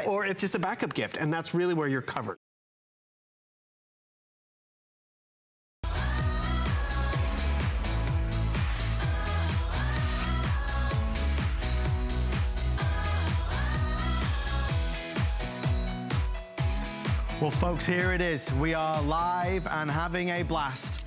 or it's just a backup gift, and that's really where you're covered. Well, folks, here it is. We are live and having a blast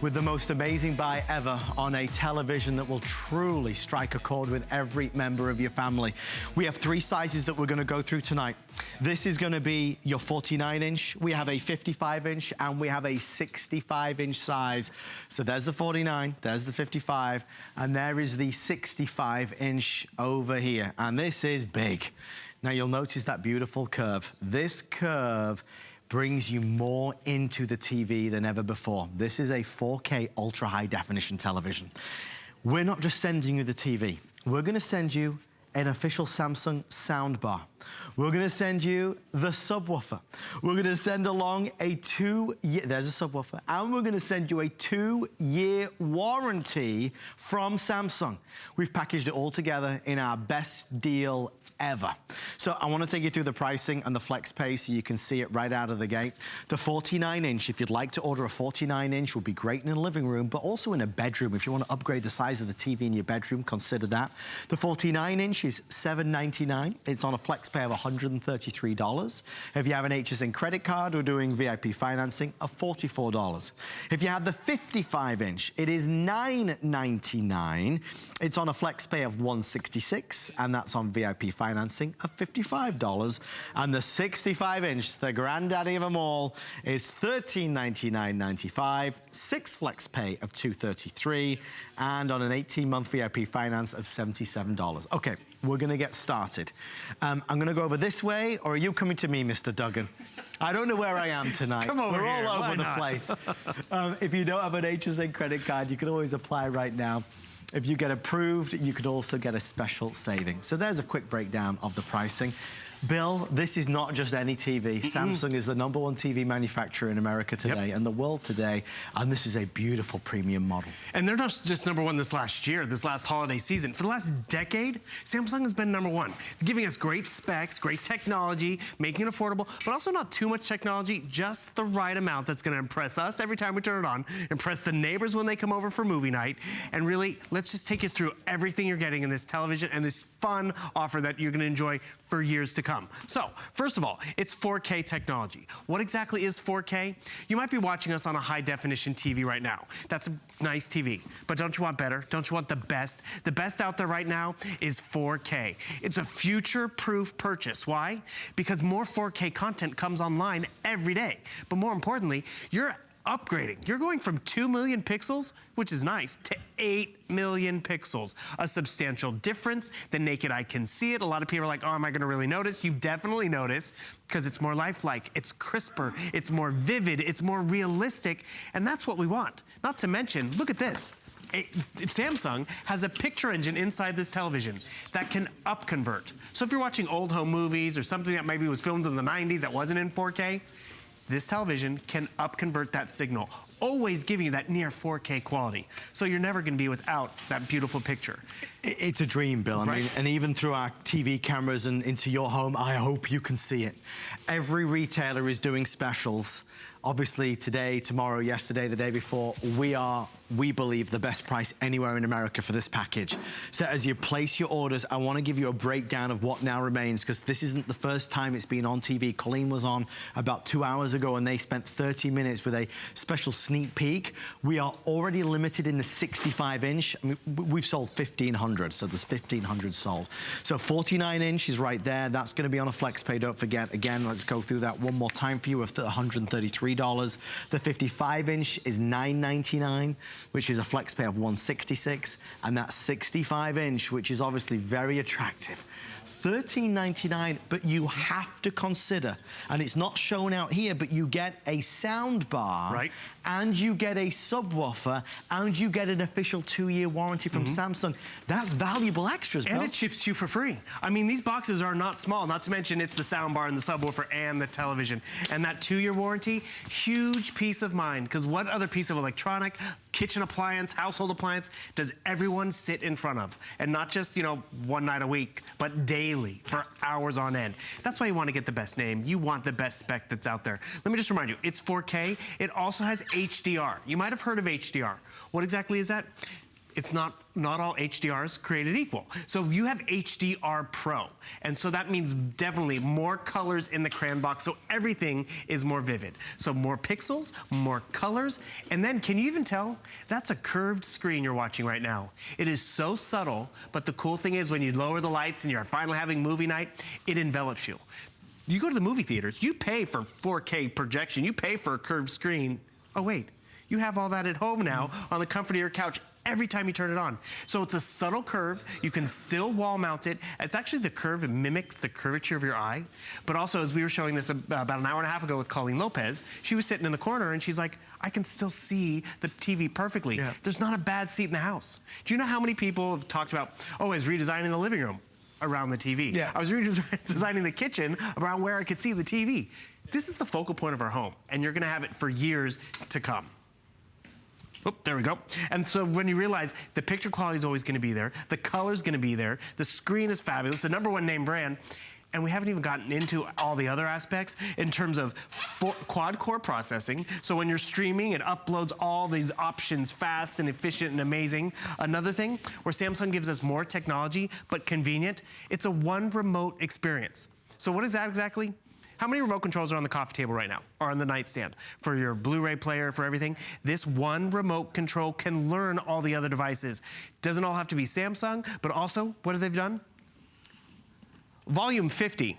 with the most amazing buy ever on a television that will truly strike a chord with every member of your family. We have 3 sizes that we're going to go through tonight. This is going to be your 49-inch. We have a 55-inch and we have a 65-inch size. So there's the 49, there's the 55, and there is the 65-inch over here. And this is big. Now you'll notice that beautiful curve. This curve brings you more into the TV than ever before. This is a 4K ultra high definition television. We're not just sending you the TV. We're gonna send you an official Samsung soundbar. We're gonna send you the subwoofer. We're gonna send along a 2-year, there's a subwoofer, and we're gonna send you a 2-year warranty from Samsung. We've packaged it all together in our best deal ever. So I wanna take you through the pricing and the flex pay so you can see it right out of the gate. The 49-inch, if you'd like to order a 49-inch, would be great in a living room, but also in a bedroom. If you wanna upgrade the size of the TV in your bedroom, consider that. The 49-inch is $799. It's on a flex pay of $133. If you have an HSN credit card, we're doing VIP financing of $44. If you have the 55-inch, it is $999. It's on a flex pay of $166, and that's on VIP financing of $55. And the 65-inch, the granddaddy of them all, is $1399.95, 6 flex pay of $233, and on an 18-month VIP finance of $77. Okay, we're gonna get started. I'm gonna go over this way, or are you coming to me, Mr. Duggan? I don't know where I am tonight. Come over We're here. all Why over the not? place. If you don't have an HSN credit card, you can always apply right now. If you get approved, you could also get a special saving. So there's a quick breakdown of the pricing. Bill, this is not just any TV. Samsung is the #1 TV manufacturer in America today and the world today, and this is a beautiful premium model. And they're not just #1 this last year, this last holiday season. For the last decade, Samsung has been #1, giving us great specs, great technology, making it affordable, but also not too much technology, just the right amount that's gonna impress us every time we turn it on, impress the neighbors when they come over for movie night, and really, let's just take you through everything you're getting in this television and this fun offer that you're gonna enjoy for years to come. So, first of all, it's 4K technology. What exactly is 4K? You might be watching us on a high definition TV right now. That's a nice TV, but don't you want better? Don't you want the best? The best out there right now is 4K. It's a future-proof purchase. Why? Because more 4K content comes online every day. But more importantly, you're upgrading. You're going from 2 million pixels, which is nice, to 8 million pixels. A substantial difference. The naked eye can see it. A lot of people are like, oh, am I gonna really notice? You definitely notice, because it's more lifelike, it's crisper, it's more vivid, it's more realistic, and that's what we want. Not to mention, look at this. Samsung has a picture engine inside this television that can upconvert. So if you're watching old home movies or something that maybe was filmed in the 90s that wasn't in 4K, this television can upconvert that signal, always giving you that near 4K quality. So you're never gonna be without that beautiful picture. It's a dream, Bill. I mean, and even through our TV cameras and into your home, I hope you can see it. Every retailer is doing specials. Obviously, today, tomorrow, yesterday, the day before, we believe, the best price anywhere in America for this package. So as you place your orders, I want to give you a breakdown of what now remains, because this isn't the first time it's been on TV. Colleen was on about 2 hours ago, and they spent 30 minutes with a special sneak peek. We are already limited in the 65-inch. I mean, we've sold 1,500, so there's 1,500 sold. So 49-inch is right there. That's going to be on a flex pay, don't forget. Again, let's go through that one more time for you of $133. The 55-inch is $999, which is a flex pay of $166, and that 65-inch, which is obviously very attractive, $13.99, but you have to consider, and it's not shown out here, but you get a sound bar and you get a subwoofer, and you get an official 2-year warranty from Samsung. That's valuable extras, Bill. And it ships to you for free. I mean, these boxes are not small, not to mention it's the soundbar and the subwoofer and the television. And that 2-year warranty, huge peace of mind, because what other piece of electronic, kitchen appliance, household appliance does everyone sit in front of? And not just, you know, one night a week, but daily for hours on end. That's why you want to get the best name. You want the best spec that's out there. Let me just remind you, it's 4K. It also has HDR. You might have heard of HDR. What exactly is that? It's not all HDRs created equal. So you have HDR Pro. And so that means definitely more colors in the crayon box. So everything is more vivid. So more pixels, more colors. And then can you even tell? That's a curved screen you're watching right now. It is so subtle, but the cool thing is when you lower the lights and you're finally having movie night, it envelops you. You go to the movie theaters, you pay for 4K projection, you pay for a curved screen. Oh wait, you have all that at home now on the comfort of your couch every time you turn it on. So it's a subtle curve. You can still wall mount it. It's actually the curve, it mimics the curvature of your eye. But also, as we were showing this about an hour and a half ago with Colleen Lopez, she was sitting in the corner and she's like, I can still see the TV perfectly. Yeah. There's not a bad seat in the house. Do you know how many people have talked about, oh, I was redesigning the living room around the TV. Yeah. I was redesigning the kitchen around where I could see the TV. This is the focal point of our home, and you're gonna have it for years to come. Oh, there we go. And so when you realize the picture quality is always gonna be there, the color's gonna be there, the screen is fabulous, the #1 name brand, and we haven't even gotten into all the other aspects in terms of quad-core processing. So when you're streaming, it uploads all these options fast and efficient and amazing. Another thing, where Samsung gives us more technology, but convenient, it's a one remote experience. So what is that exactly? How many remote controls are on the coffee table right now, or on the nightstand? For your Blu-ray player, for everything, this one remote control can learn all the other devices. Doesn't all have to be Samsung, but also, what have they done? Volume 50.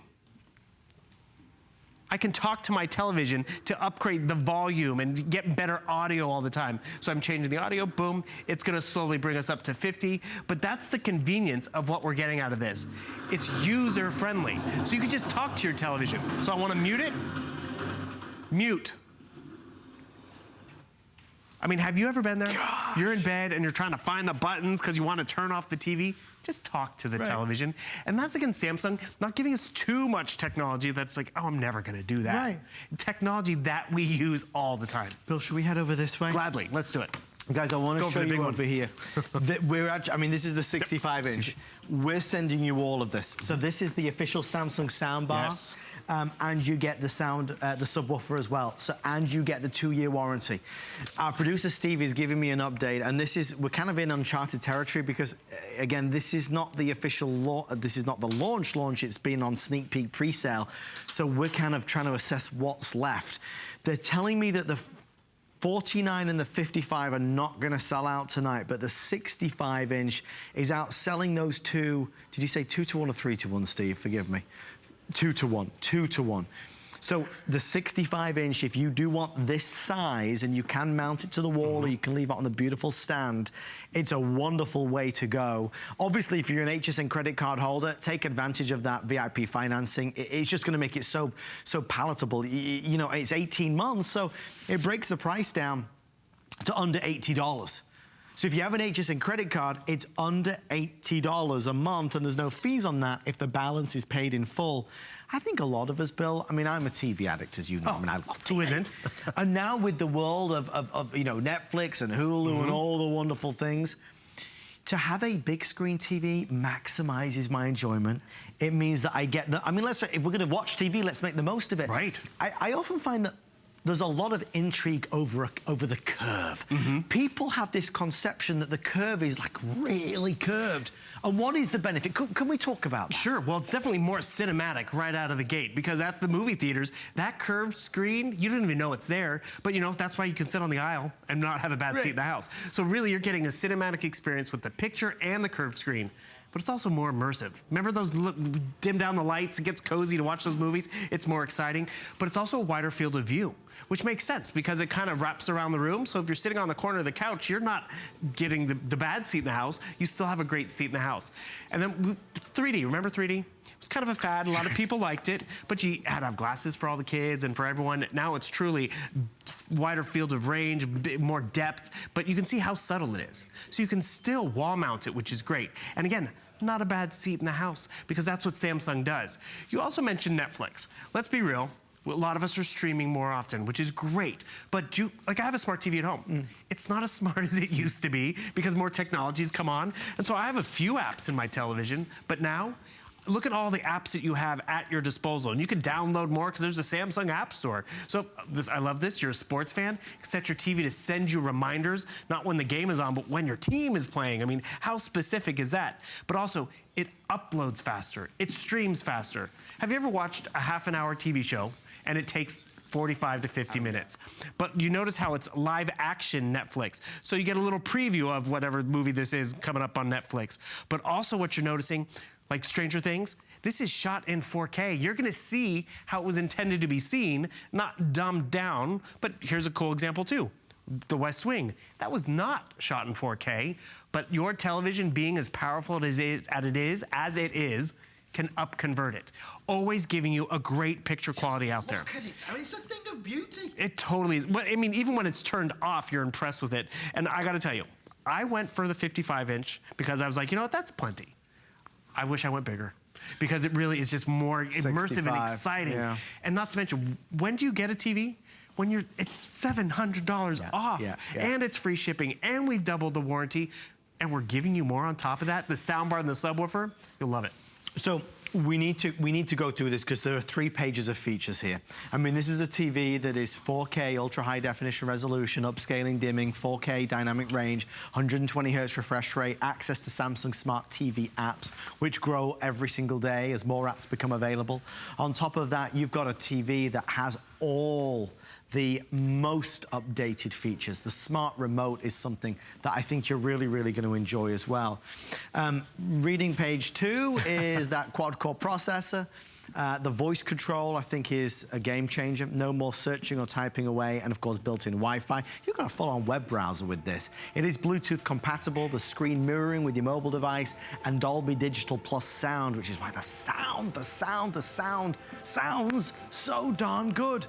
I can talk to my television to upgrade the volume and get better audio all the time. So I'm changing the audio, boom, it's gonna slowly bring us up to 50, but that's the convenience of what we're getting out of this. It's user-friendly. So you can just talk to your television. So I wanna mute it, mute. I mean, have you ever been there? Gosh. You're in bed and you're trying to find the buttons because you want to turn off the TV. Just talk to the television. And that's, again, Samsung not giving us too much technology that's like, oh, I'm never going to do that. Right. Technology that we use all the time. Bill, should we head over this way? Gladly. Let's do it. Guys, I want to show you over here. We're actually, I mean, this is the 65-inch. We're sending you all of this. So this is the official Samsung soundbar. Yes. And you get the sound, the subwoofer as well. So, and you get the 2-year warranty. Our producer Steve is giving me an update, and this is, we're kind of in uncharted territory because, again, this is not the official, this is not the launch. It's been on sneak peek pre-sale. So we're kind of trying to assess what's left. They're telling me that the 49 and the 55 are not going to sell out tonight, but the 65-inch is outselling those two. Did you say 2-to-1 or 3-to-1, Steve? Forgive me. 2-to-1, 2-to-1. So the 65-inch, if you do want this size and you can mount it to the wall or you can leave it on a beautiful stand, it's a wonderful way to go. Obviously, if you're an HSN credit card holder, take advantage of that VIP financing. It's just gonna make it so palatable. You know, it's 18 months, so it breaks the price down to under $80. So if you have an HSN credit card, it's under $80 a month, and there's no fees on that if the balance is paid in full. I think a lot of us, Bill, I mean, I'm a TV addict, as you know. I mean, I love TV. Who isn't? And now with the world of you know, Netflix and Hulu and all the wonderful things, to have a big screen TV maximizes my enjoyment. It means that I get the, I mean, let's say, if we're gonna watch TV, let's make the most of it. Right. I often find that there's a lot of intrigue over the curve. People have this conception that the curve is like really curved. And what is the benefit? Can we talk about that? Sure, well, it's definitely more cinematic right out of the gate, because at the movie theaters, that curved screen, you don't even know it's there, but you know, that's why you can sit on the aisle and not have a bad seat in the house. So really, you're getting a cinematic experience with the picture and the curved screen. But it's also more immersive. Remember those, dim down the lights, it gets cozy to watch those movies, it's more exciting, but it's also a wider field of view, which makes sense because it kind of wraps around the room. So if you're sitting on the corner of the couch, you're not getting the bad seat in the house, you still have a great seat in the house. And then 3D, remember 3D? It was kind of a fad, a lot of people liked it, but you had to have glasses for all the kids and for everyone. Now it's truly wider field of range, more depth, but you can see how subtle it is. So you can still wall mount it, which is great. And again, not a bad seat in the house, because that's what Samsung does. You also mentioned Netflix. Let's be real. A lot of us are streaming more often, which is great. But like I have a smart TV at home. It's not as smart as it used to be because more technologies come on. And so I have a few apps in my television, but now look at all the apps that you have at your disposal. And you can download more because there's a Samsung App Store. So I love this. You're a sports fan. Set your TV to send you reminders, not when the game is on, but when your team is playing. I mean, how specific is that? But also, it uploads faster. It streams faster. Have you ever watched a half-an-hour TV show and it takes 45 to 50 minutes? But you notice how it's live action Netflix. So you get a little preview of whatever movie this is coming up on Netflix. But also what you're noticing, like Stranger Things, this is shot in 4K. You're gonna see how it was intended to be seen, not dumbed down. But here's a cool example too. The West Wing, that was not shot in 4K, but your television being as powerful as it is, can up-convert it. Always giving you a great picture quality out there. Look at it. I mean, it's a thing of beauty. It totally is. But I mean, even when it's turned off, you're impressed with it. And I gotta tell you, I went for the 55-inch because I was like, you know what, that's plenty. I wish I went bigger because it really is just more immersive and exciting. Yeah. And not to mention, when do you get a TV? When it's $700 off, and it's free shipping, and we've doubled the warranty, and we're giving you more on top of that. The soundbar and the subwoofer, you'll love it. So we need to go through this because there are 3 pages of features here. I mean, this is a TV that is 4K ultra high definition resolution, upscaling, dimming, 4K dynamic range, 120 hertz refresh rate, access to Samsung Smart TV apps, which grow every single day as more apps become available. On top of that, you've got a TV that has all the most updated features. The smart remote is something that I think you're really, really going to enjoy as well. Reading page 2 is that quad-core processor. The voice control, I think, is a game changer. No more searching or typing away, and of course, built-in Wi-Fi. You've got a full-on web browser with this. It is Bluetooth compatible, the screen mirroring with your mobile device, and Dolby Digital Plus sound, which is why the sound sounds so darn good.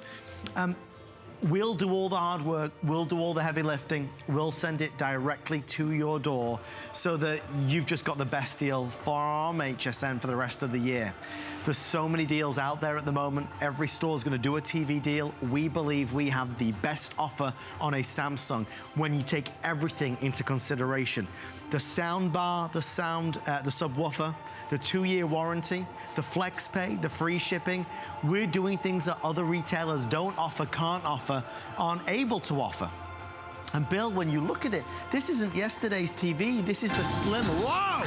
We'll do all the hard work, we'll do all the heavy lifting, we'll send it directly to your door so that you've just got the best deal from HSN for the rest of the year. There's so many deals out there at the moment. Every store's gonna do a TV deal. We believe we have the best offer on a Samsung when you take everything into consideration. The sound bar, the subwoofer, the 2-year warranty, the flex pay, the free shipping. We're doing things that other retailers don't offer, can't offer, aren't able to offer. And Bill, when you look at it, this isn't yesterday's TV, this is the slim. Whoa!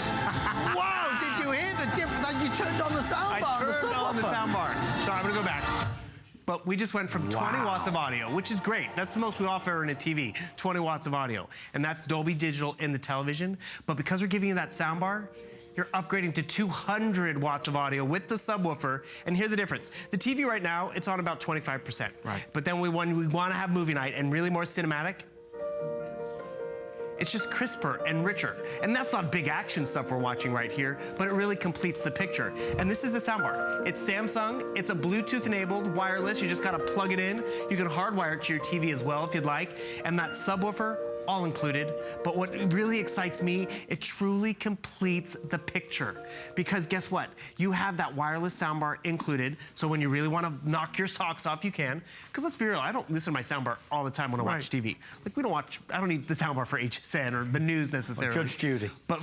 Whoa, did you hear the difference? You turned on the soundbar. I turned on the soundbar. Sorry, I'm gonna go back. But we just went from 20 watts of audio, which is great. That's the most we offer in a TV, 20 watts of audio. And that's Dolby Digital in the television. But because we're giving you that soundbar, you're upgrading to 200 watts of audio with the subwoofer. And here's the difference. The TV right now, it's on about 25%. Right. But then when we want to have movie night and really more cinematic, it's just crisper and richer. And that's not big action stuff we're watching right here, but it really completes the picture. And this is the soundbar. It's Samsung, it's a Bluetooth enabled wireless. You just gotta plug it in. You can hardwire it to your TV as well if you'd like. And that subwoofer, all included. But what really excites me, it truly completes the picture. Because guess what? You have that wireless soundbar included, so when you really want to knock your socks off, you can. Because let's be real, I don't listen to my soundbar all the time when I watch TV. Like I don't need the soundbar for HSN or the news necessarily. Or Judge Judy. But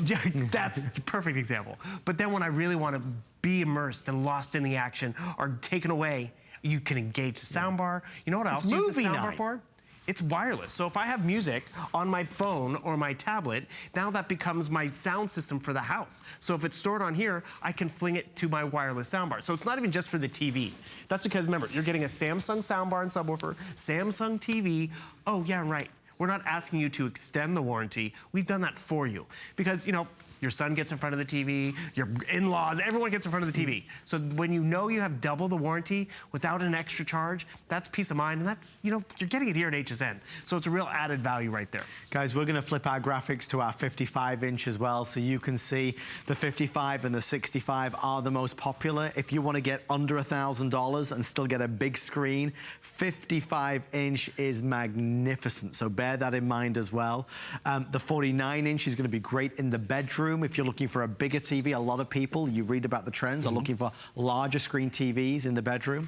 that's a perfect example. But then when I really want to be immersed and lost in the action or taken away, you can engage the soundbar. You know what else use the soundbar for? It's wireless. So if I have music on my phone or my tablet, now that becomes my sound system for the house. So if it's stored on here, I can fling it to my wireless soundbar. So it's not even just for the TV. That's because, remember, you're getting a Samsung soundbar and subwoofer, Samsung TV. Oh, yeah, right. We're not asking you to extend the warranty. We've done that for you. Because, you know, Your son gets in front of the TV, your in-laws, everyone gets in front of the TV. So when you know you have double the warranty without an extra charge, that's peace of mind, and that's, you know, you're getting it here at HSN. So it's a real added value right there. Guys, we're gonna flip our graphics to our 55-inch as well, so you can see the 55 and the 65 are the most popular. If you wanna get under $1,000 and still get a big screen, 55-inch is magnificent, so bear that in mind as well. The 49-inch is gonna be great in the bedroom. If you're looking for a bigger TV, a lot of people, you read about the trends, are looking for larger screen TVs in the bedroom.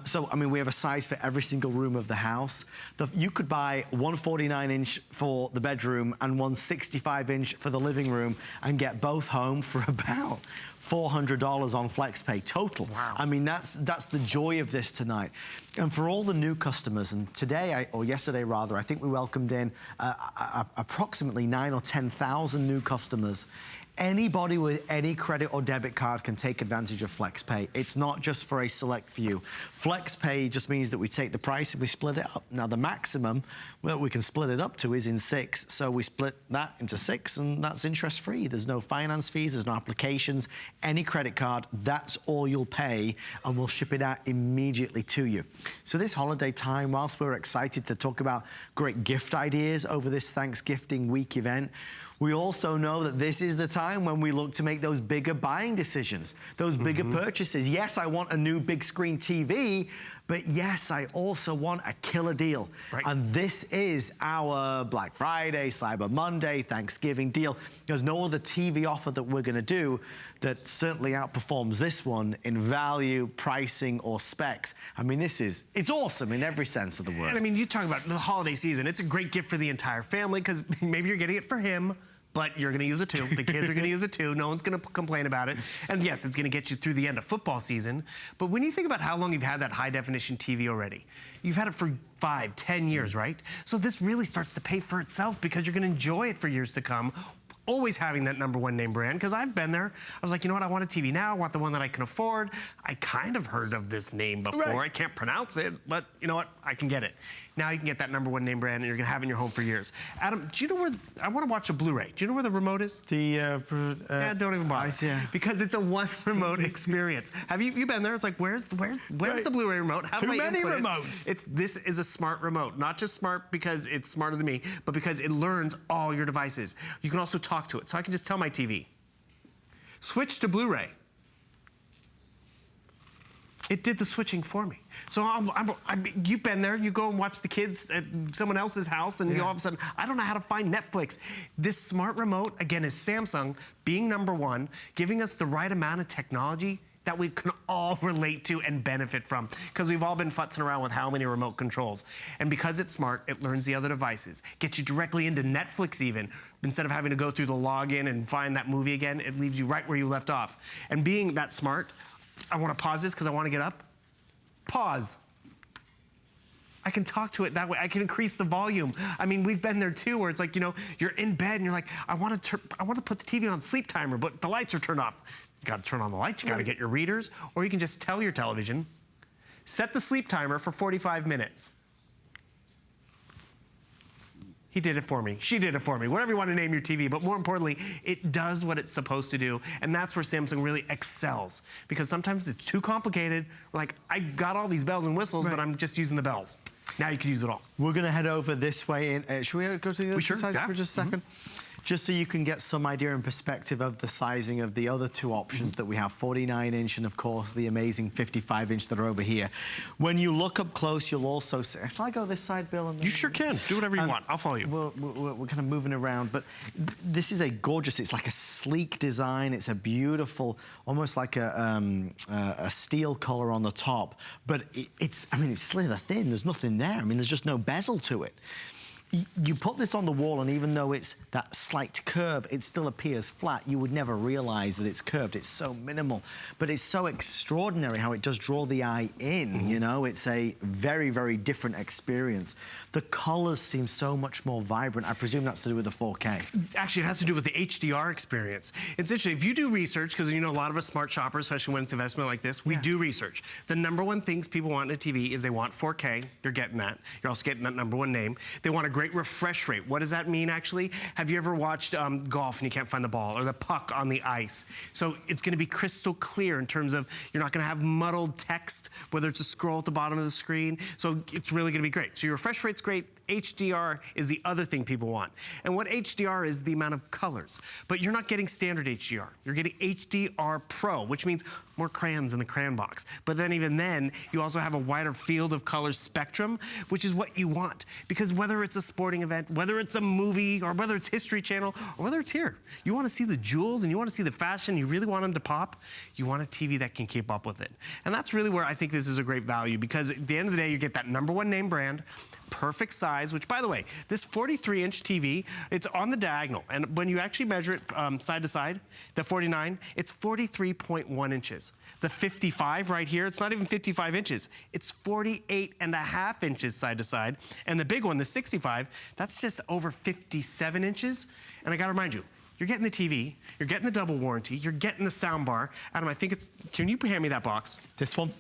So, I mean, we have a size for every single room of the house. You could buy one 49-inch for the bedroom and one 65-inch for the living room and get both home for about $400 on FlexPay total. Wow. I mean, that's the joy of this tonight. And for all the new customers, and today, or yesterday rather, I think we welcomed in approximately 9,000 or 10,000 new customers. Anybody with any credit or debit card can take advantage of FlexPay. It's not just for a select few. FlexPay just means that we take the price and we split it up. Now, the maximum that we can split it up to is in 6. So we split that into 6, and that's interest-free. There's no finance fees, there's no applications. Any credit card, that's all you'll pay, and we'll ship it out immediately to you. So this holiday time, whilst we're excited to talk about great gift ideas over this Thanksgiving week event, we also know that this is the time when we look to make those bigger buying decisions, those bigger purchases. Yes, I want a new big screen TV, but yes, I also want a killer deal. Right. And this is our Black Friday, Cyber Monday, Thanksgiving deal. There's no other TV offer that we're gonna do that certainly outperforms this one in value, pricing, or specs. I mean, it's awesome in every sense of the word. And I mean, you talk about the holiday season. It's a great gift for the entire family because maybe you're getting it for him, but you're gonna use it too. The kids are gonna use it too. No one's gonna complain about it. And yes, it's gonna get you through the end of football season. But when you think about how long you've had that high definition TV already, you've had it for 5, 10 years, right? So this really starts to pay for itself because you're gonna enjoy it for years to come. Always having that #1 name brand, because I've been there. I was like, you know what, I want a TV now, I want the one that I can afford. I kind of heard of this name before. Right. I can't pronounce it, but you know what, I can get it. Now you can get that #1 name brand and you're gonna have it in your home for years. Adam, do you know where, I wanna watch a Blu-ray. Do you know where the remote is? Yeah, Don't even bother. Because it's a one remote experience. Have you been there? It's like, where's the Blu-ray remote? How Too do I many input it? remotes. This is a smart remote. Not just smart because it's smarter than me, but because it learns all your devices. You can also talk to it. So I can just tell my TV, switch to Blu-ray. It did the switching for me. So you've been there, you go and watch the kids at someone else's house and you all of a sudden, I don't know how to find Netflix. This smart remote, again, is Samsung being #1, giving us the right amount of technology that we can all relate to and benefit from. Because we've all been futzing around with how many remote controls. And because it's smart, it learns the other devices. Gets you directly into Netflix even. Instead of having to go through the login and find that movie again, it leaves you right where you left off. And being that smart, I wanna pause this because I wanna get up. Pause. I can talk to it that way. I can increase the volume. I mean, we've been there too, where it's like, you know, you're in bed and you're like, I want to put the TV on sleep timer, but the lights are turned off. You got to turn on the lights. You got to get your readers, or you can just tell your television, set the sleep timer for 45 minutes. He did it for me. She did it for me. Whatever you want to name your TV, but more importantly, it does what it's supposed to do, and that's where Samsung really excels. Because sometimes it's too complicated. We're like, I got all these bells and whistles, but I'm just using the bells. Now you can use it all. We're going to head over this way. Should we go to the other side for just a second? Just so you can get some idea and perspective of the sizing of the other two options that we have, 49-inch and, of course, the amazing 55-inch that are over here. When you look up close, you'll also see... Shall I go this side, Bill? And you sure can. Do whatever you want. I'll follow you. We're kind of moving around, but this is a gorgeous... It's like a sleek design. It's a beautiful, almost like a steel color on the top. But it's slither thin. There's nothing there. I mean, there's just no bezel to it. You put this on the wall, and even though it's that slight curve, it still appears flat. You would never realize that it's curved. It's so minimal, but it's so extraordinary how it does draw the eye in, you know? It's a very, very different experience. The colors seem so much more vibrant. I presume that's to do with the 4K. Actually, it has to do with the HDR experience. It's interesting. If you do research, because you know a lot of us smart shoppers, especially when it's investment like this, we do research. The #1 things people want in a TV is they want 4K. You're getting that. You're also getting that #1 name. They want a great great refresh rate. What does that mean, actually? Have you ever watched golf and you can't find the ball or the puck on the ice? So it's gonna be crystal clear in terms of you're not gonna have muddled text, whether it's a scroll at the bottom of the screen. So it's really gonna be great. So your refresh rate's great. HDR is the other thing people want. And what HDR is the amount of colors. But you're not getting standard HDR. You're getting HDR Pro, which means more crayons in the crayon box. But then even then, you also have a wider field of color spectrum, which is what you want. Because whether it's a sporting event, whether it's a movie, or whether it's History Channel, or whether it's here, you want to see the jewels and you want to see the fashion, you really want them to pop, you want a TV that can keep up with it. And that's really where I think this is a great value, because at the end of the day, you get that #1 name brand, perfect size, which, by the way, this 43-inch TV, it's on the diagonal. And when you actually measure it side to side, the 49, it's 43.1 inches. The 55 right here, it's not even 55 inches. It's 48.5 inches side to side. And the big one, the 65, that's just over 57 inches. And I gotta remind you, you're getting the TV, you're getting the double warranty, you're getting the sound bar. Adam, I think it's, can you hand me that box? This one?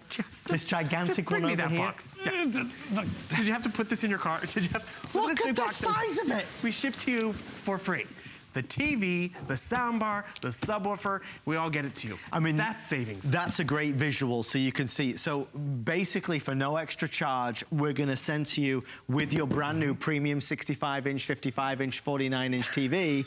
This gigantic one over here? Bring me that box. Yeah. Did you have to put this in your car? Did you have, Look at the size of it. We shipped to you for free. The TV, the soundbar, the subwoofer, we all get it to you. I mean, that's savings. That's a great visual, so you can see. So basically, for no extra charge, we're gonna send to you with your brand new premium 65-inch, 55-inch, 49-inch TV,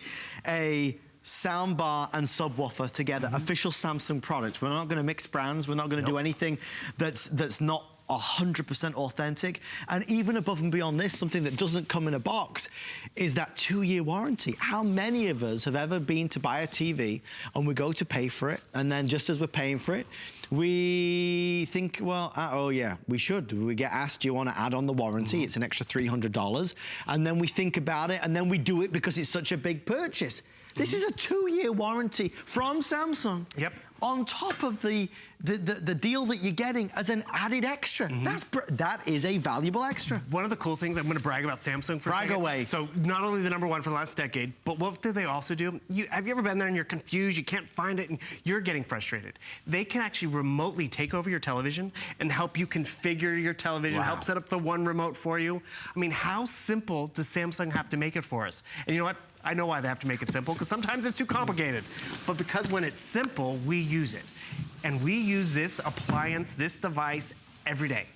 a soundbar and subwoofer together, official Samsung product. We're not gonna mix brands, we're not gonna do anything that's not 100% authentic. And even above and beyond this, something that doesn't come in a box is that 2-year warranty. How many of us have ever been to buy a TV and we go to pay for it, and then just as we're paying for it, we think, well, oh yeah, we should. We get asked, do you want to add on the warranty? It's an extra $300. And then we think about it, and then we do it because it's such a big purchase. This is a 2-year warranty from Samsung. Yep. On top of the deal that you're getting as an added extra. That is a valuable extra. One of the cool things, I'm gonna brag about Samsung for a second. Brag away. So not only the #1 for the last decade, but what do they also do? Have you ever been there and you're confused, you can't find it, and you're getting frustrated? They can actually remotely take over your television and help you configure your television, help set up the one remote for you. I mean, how simple does Samsung have to make it for us? And you know what? I know why they have to make it simple, because sometimes it's too complicated. But because when it's simple, we use it. And we use this appliance, this device, every day.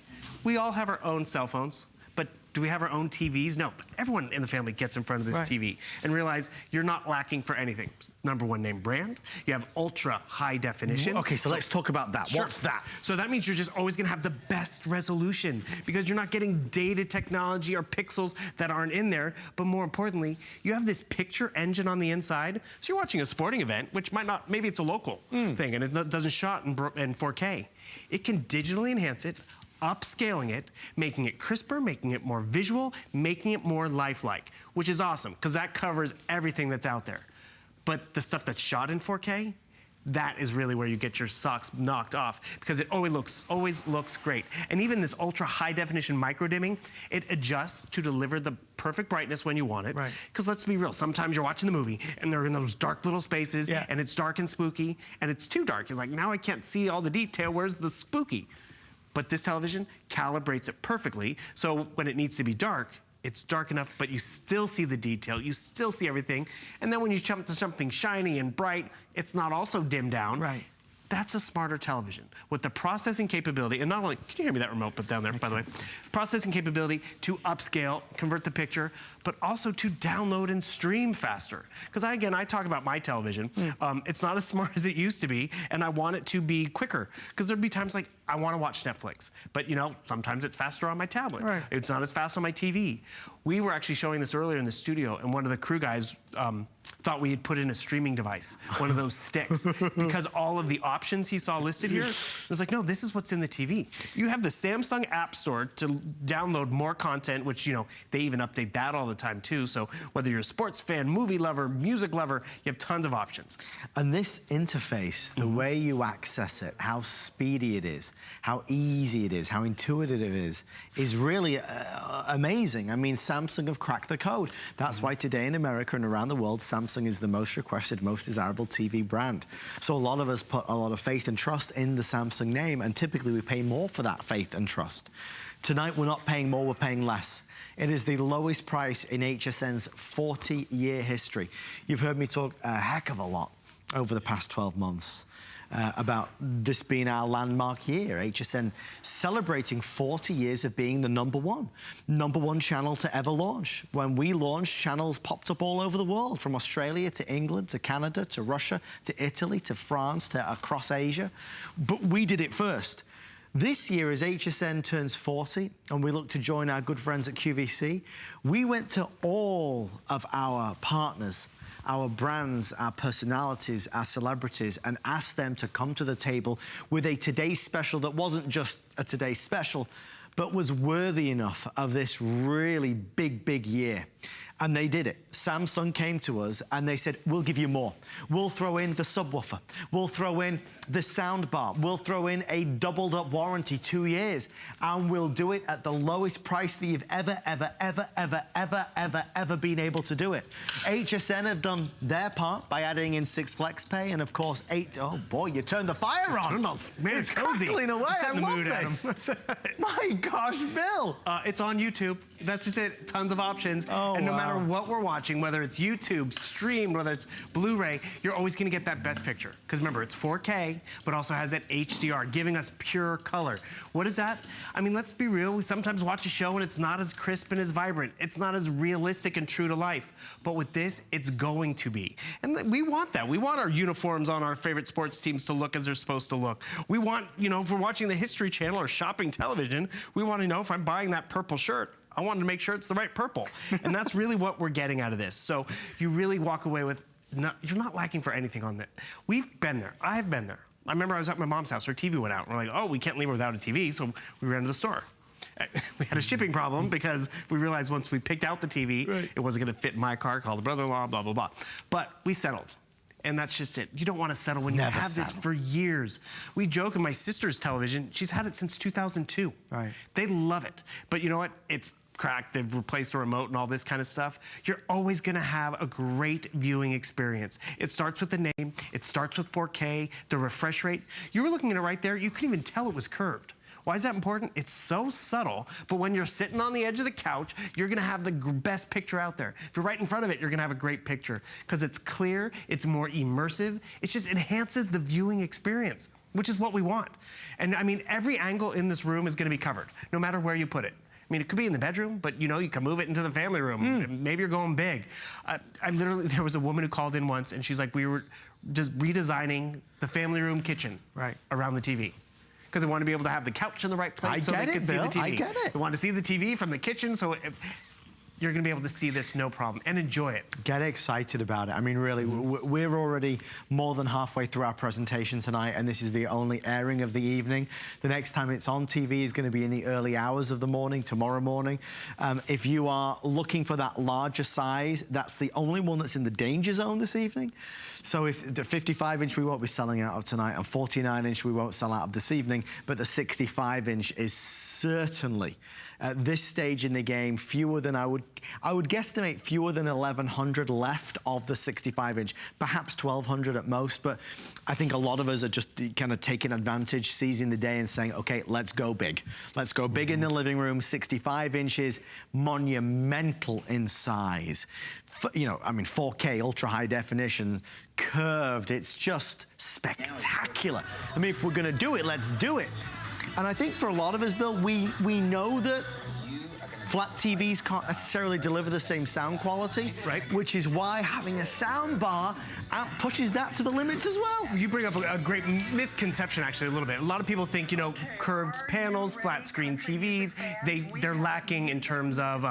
We all have our own cell phones, but do we have our own TVs? No, but everyone in the family gets in front of this TV and realize you're not lacking for anything. #1 name brand, you have ultra high definition. Okay, so let's talk about that. Sure. What's that? So that means you're just always gonna have the best resolution, because you're not getting dated technology or pixels that aren't in there, but more importantly, you have this picture engine on the inside. So you're watching a sporting event, which might not, maybe it's a local thing and it doesn't shot in 4K. It can digitally enhance it, upscaling it, making it crisper, making it more visual, making it more lifelike, which is awesome, because that covers everything that's out there. But the stuff that's shot in 4K, that is really where you get your socks knocked off, because it always looks great. And even this ultra high definition micro dimming, it adjusts to deliver the perfect brightness when you want it. Because let's be real, sometimes you're watching the movie and they're in those dark little spaces and it's dark and spooky and it's too dark. You're like, now I can't see all the detail, where's the spooky? But this television calibrates it perfectly, so when it needs to be dark, it's dark enough, but you still see the detail, you still see everything. And then when you jump to something shiny and bright, it's not also dimmed down. That's a smarter television with the processing capability, and not only, can you hear me that remote, but down there, by the way, processing capability to upscale, convert the picture, but also to download and stream faster. Because again, I talk about my television. It's not as smart as it used to be, and I want it to be quicker. Because there'd be times like, I want to watch Netflix, but you know, sometimes it's faster on my tablet. It's not as fast on my TV. We were actually showing this earlier in the studio, and one of the crew guys thought we had put in a streaming device, one of those sticks, because all of the options he saw listed here, it was like, no, this is what's in the TV. You have the Samsung App Store to download more content, which, you know, they even update that all the time too. So whether you're a sports fan, movie lover, music lover, you have tons of options. And this interface, the way you access it, how speedy it is, how easy it is, how intuitive it is really amazing. I mean, Samsung have cracked the code. That's why today in America and around the world, Samsung Samsung is the most requested, most desirable TV brand. So a lot of us put a lot of faith and trust in the Samsung name, and typically we pay more for that faith and trust. Tonight, we're not paying more, we're paying less. It is the lowest price in HSN's 40-year history. You've heard me talk a heck of a lot over the past 12 months about this being our landmark year. HSN celebrating 40 years of being the number one channel to ever launch. When we launched, channels popped up all over the world, from Australia to England to Canada to Russia to Italy to France to across Asia. But we did it first. This year, as HSN turns 40 and we look to join our good friends at QVC, we went to all of our partners, our brands, our personalities, our celebrities, and asked them to come to the table with a Today's Special that wasn't just a Today's Special, but was worthy enough of this really big, big year. And they did it. Samsung came to us and they said, we'll give you more. We'll throw in the subwoofer. We'll throw in the sound bar. We'll throw in a doubled up warranty, 2 years. And we'll do it at the lowest price that you've ever been able to do it. HSN have done their part by adding in 6 flex pay and of course 8, oh boy, you turned the fire on. Man, it's cozy. Crackling away. I'm setting the mood, this. Adam. My gosh, Bill. It's on YouTube. That's just it. Tons of options. Oh, and no wow. matter what we're watching, whether it's YouTube, streamed, whether it's Blu-ray, you're always going to get that best picture. Because remember, it's 4K, but also has that HDR, giving us pure color. What is that? I mean, let's be real. We sometimes watch a show and it's not as crisp and as vibrant. It's not as realistic and true to life. But with this, it's going to be. And we want that. We want our uniforms on our favorite sports teams to look as they're supposed to look. We want, you know, if we're watching the History Channel or shopping television, we want to know if I'm buying that purple shirt, I wanted to make sure it's the right purple. And that's really what we're getting out of this. So you really walk away with, you're not lacking for anything on that. We've been there. I've been there. I remember I was at my mom's house, her TV went out. We're like, oh, we can't leave her without a TV, so we ran to the store. We had a shipping problem because we realized once we picked out the TV, it wasn't gonna fit in my car, called the brother-in-law, blah, blah, blah. But we settled. And that's just it. You don't want to settle when you have this for years. We joke in my sister's television, she's had it since 2002. Right. They love it. But you know what? It's cracked, they've replaced the remote and all this kind of stuff. You're always gonna have a great viewing experience. It starts with the name, it starts with 4K, the refresh rate. You were looking at it right there, you couldn't even tell it was curved. Why is that important? It's so subtle, but when you're sitting on the edge of the couch, you're gonna have the best picture out there. If you're right in front of it, you're gonna have a great picture because it's clear, it's more immersive, it just enhances the viewing experience, which is what we want. And I mean, every angle in this room is gonna be covered, no matter where you put it. I mean, it could be in the bedroom, but you know, you can move it into the family room. Maybe you're going big. I literally, there was a woman who called in once and she's like, we were just redesigning the family room kitchen around the TV. Because they want to be able to have the couch in the right place so they can see the TV. I get it. They want to see the TV from the kitchen, so you're going to be able to see this no problem and enjoy it. Get excited about it. I mean, really, we're already more than halfway through our presentation tonight, and this is the only airing of the evening. The next time it's on TV is going to be in the early hours of the morning, tomorrow morning. If you are looking for that larger size, that's the only one that's in the danger zone this evening. So if the 55-inch we won't be selling out of tonight, and 49-inch we won't sell out of this evening, but the 65-inch is certainly, at this stage in the game, fewer than I would guesstimate fewer than 1,100 left of the 65-inch, perhaps 1,200 at most, but I think a lot of us are just kind of taking advantage, seizing the day and saying, okay, let's go big. Let's go big in the living room. 65 inches, monumental in size. You know, I mean, 4K, ultra high definition, curved, it's just spectacular. I mean, if we're gonna do it, let's do it. And I think for a lot of us, Bill, we know that flat TVs can't necessarily deliver the same sound quality, which is why having a sound bar pushes that to the limits as well. You bring up a great misconception, actually, a little bit. A lot of people think, you know, curved panels, flat screen TVs, they're lacking in terms of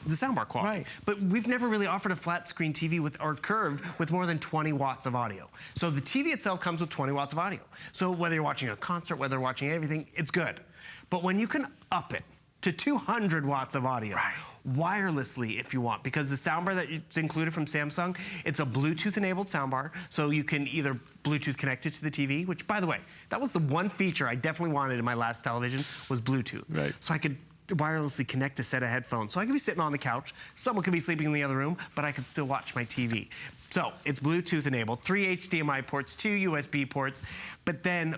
the soundbar quality. But we've never really offered a flat screen TV or curved with more than 20 watts of audio. So the TV itself comes with 20 watts of audio. So whether you're watching a concert, whether you're watching everything, it's good. But when you can up it to 200 watts of audio, wirelessly if you want, because the soundbar that's included from Samsung, it's a Bluetooth-enabled soundbar, so you can either Bluetooth connect it to the TV, which, by the way, that was the one feature I definitely wanted in my last television, was Bluetooth. So I could wirelessly connect a set of headphones. So I could be sitting on the couch, someone could be sleeping in the other room, but I could still watch my TV. So it's Bluetooth enabled, 3 HDMI ports, 2 USB ports, but then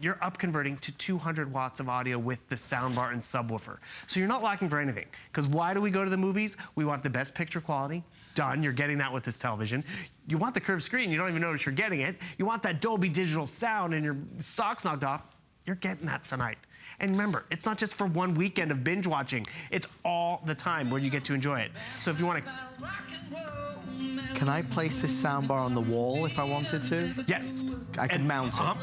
you're up converting to 200 watts of audio with the soundbar and subwoofer. So you're not lacking for anything. Because why do we go to the movies? We want the best picture quality. Done, you're getting that with this television. You want the curved screen, you don't even notice you're getting it. You want that Dolby Digital sound and your socks knocked off, you're getting that tonight. And remember, it's not just for one weekend of binge watching, it's all the time where you get to enjoy it. So if you want to... Can I place this soundbar on the wall if I wanted to? Yes. I can mount it.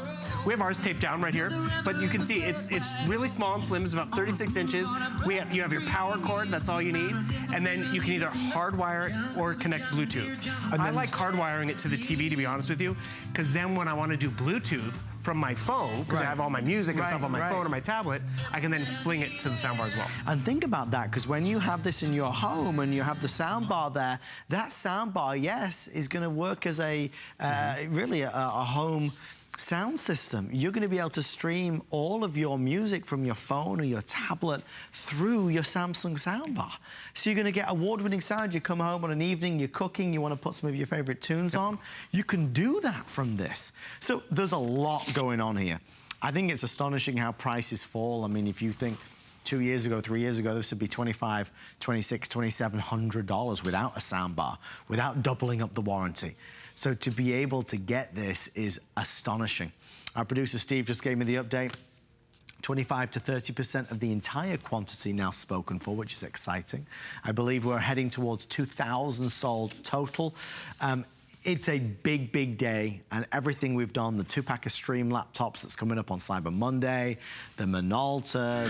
We have ours taped down right here, but you can see it's really small and slim. It's about 36 inches. You have your power cord, that's all you need, and then you can either hardwire it or connect Bluetooth. I like hardwiring it to the TV, to be honest with you, because then when I want to do Bluetooth from my phone, because I have all my music and stuff on my phone or my tablet, I can then fling it to the soundbar as well. And think about that, because when you have this in your home and you have the soundbar there, that soundbar, yes, is going to work as a really a home sound system. You're going to be able to stream all of your music from your phone or your tablet through your Samsung soundbar. So you're going to get award-winning sound. You come home on an evening, you're cooking, you want to put some of your favorite tunes on. You can do that from this. So there's a lot going on here. I think it's astonishing how prices fall. I mean, if you think 2 years ago, 3 years ago, this would be $2,500, $2,600, $2,700 without a soundbar, without doubling up the warranty. So to be able to get this is astonishing. Our producer, Steve, just gave me the update. 25 to 30% of the entire quantity now spoken for, which is exciting. I believe we're heading towards 2,000 sold total. It's a big, big day, and everything we've done, the 2-pack of Stream laptops that's coming up on Cyber Monday, the Minolta,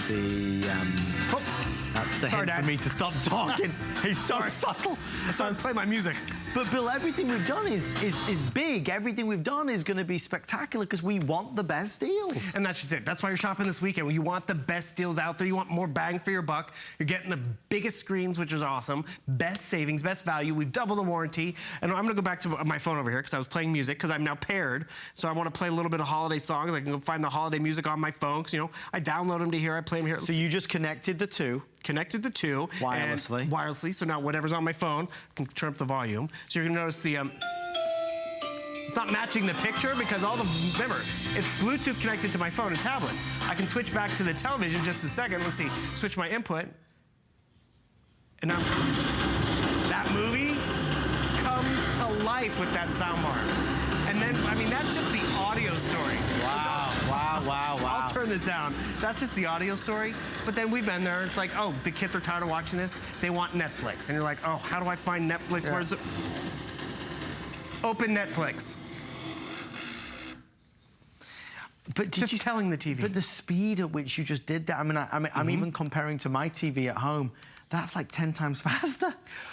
that's the hint for me to stop talking. He's so subtle. I started to play my music. But Bill, everything we've done is big. Everything we've done is going to be spectacular because we want the best deals. And that's just it. That's why you're shopping this weekend. You want the best deals out there. You want more bang for your buck. You're getting the biggest screens, which is awesome. Best savings, best value. We've doubled the warranty. And I'm going to go back to my phone over here because I was playing music because I'm now paired. So I want to play a little bit of holiday songs. I can go find the holiday music on my phone because, you know, I download them to here. I play them here. So you just connected the two. Connected the two. Wirelessly. Wirelessly. So now whatever's on my phone, I can turn up the volume. So you're going to notice the... it's not matching the picture because remember, it's Bluetooth connected to my phone and tablet. I can switch back to the television just a second. Let's see, switch my input. And now, that movie comes to life with that soundbar. And then, I mean, that's just the audio story. Wow. I'll turn this down. That's just the audio story. But then we've been there. It's like, oh, the kids are tired of watching this. They want Netflix. And you're like, oh, how do I find Netflix? Yeah. Where's it? Open Netflix. But just telling the TV. But the speed at which you just did that, I mean, I'm even comparing to my TV at home. That's like 10 times faster.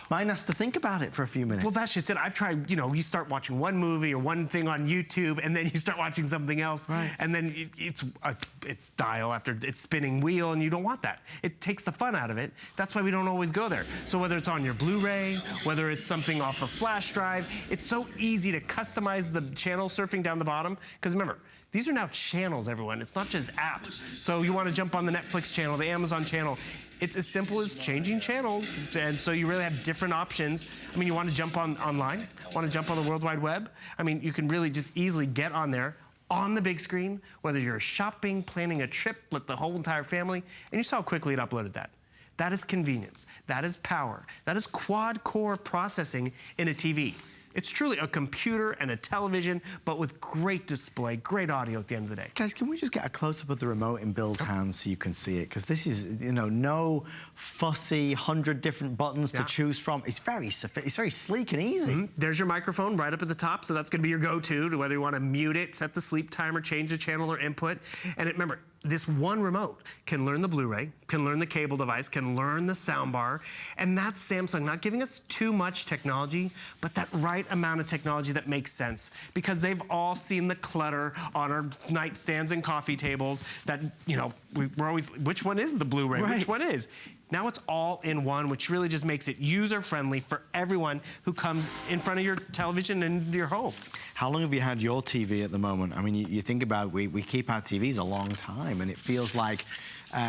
Mine has to think about it for a few minutes. Well, that's just it. I've tried, you know, you start watching one movie or one thing on YouTube, and then you start watching something else, and then it's dial after it's spinning wheel, and you don't want that. It takes the fun out of it. That's why we don't always go there. So whether it's on your Blu-ray, whether it's something off a flash drive, it's so easy to customize the channel surfing down the bottom. Because remember, these are now channels, everyone. It's not just apps. So you want to jump on the Netflix channel, the Amazon channel. It's as simple as changing channels, and so you really have different options. I mean, you want to jump online, want to jump on the World Wide Web. I mean, you can really just easily get on there on the big screen, whether you're shopping, planning a trip with the whole entire family, and you saw how quickly it uploaded that. That is convenience. That is power. That is quad-core processing in a TV. It's truly a computer and a television, but with great display, great audio at the end of the day. Guys, can we just get a close-up of the remote in Bill's hands so you can see it? Because this is, you know, no fussy 100 different buttons to choose from. It's very sleek and easy. There's your microphone right up at the top, so that's going to be your go-to to whether you want to mute it, set the sleep timer, change the channel or input. And remember, this one remote can learn the Blu-ray, can learn the cable device, can learn the soundbar, and that's Samsung not giving us too much technology, but that right right amount of technology that makes sense, because they've all seen the clutter on our nightstands and coffee tables that, you know, we're always, which one is the Blu-ray? Right. Which one is? Now it's all in one, which really just makes it user-friendly for everyone who comes in front of your television and your home. How long have you had your TV at the moment? I mean, you think about it, we keep our TVs a long time, and it feels like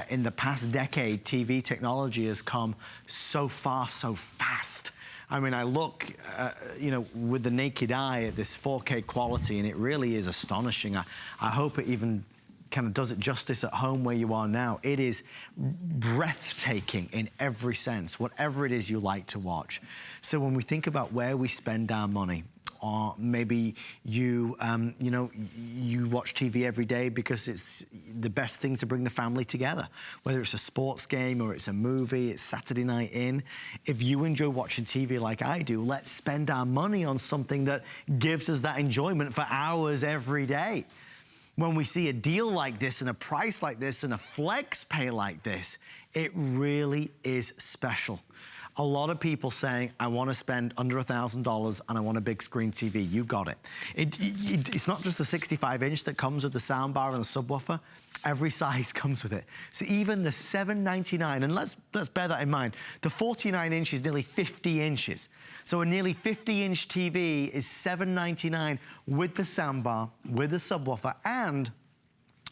in the past decade, TV technology has come so far, so fast. I mean, I look, you know, with the naked eye at this 4K quality, and it really is astonishing. I hope it even kind of does it justice at home where you are now. It is breathtaking in every sense, whatever it is you like to watch. So when we think about where we spend our money, or maybe you, you know, you watch TV every day because it's the best thing to bring the family together. Whether it's a sports game or it's a movie, it's Saturday night in. If you enjoy watching TV like I do, let's spend our money on something that gives us that enjoyment for hours every day. When we see a deal like this and a price like this and a flex pay like this, it really is special. A lot of people saying, I want to spend under $1,000 and I want a big screen TV. You got it. It's not just the 65-inch that comes with the soundbar and the subwoofer. Every size comes with it. So even the $799, and let's bear that in mind, the 49-inch is nearly 50 inches. So a nearly 50-inch TV is $799 with the soundbar, with the subwoofer, and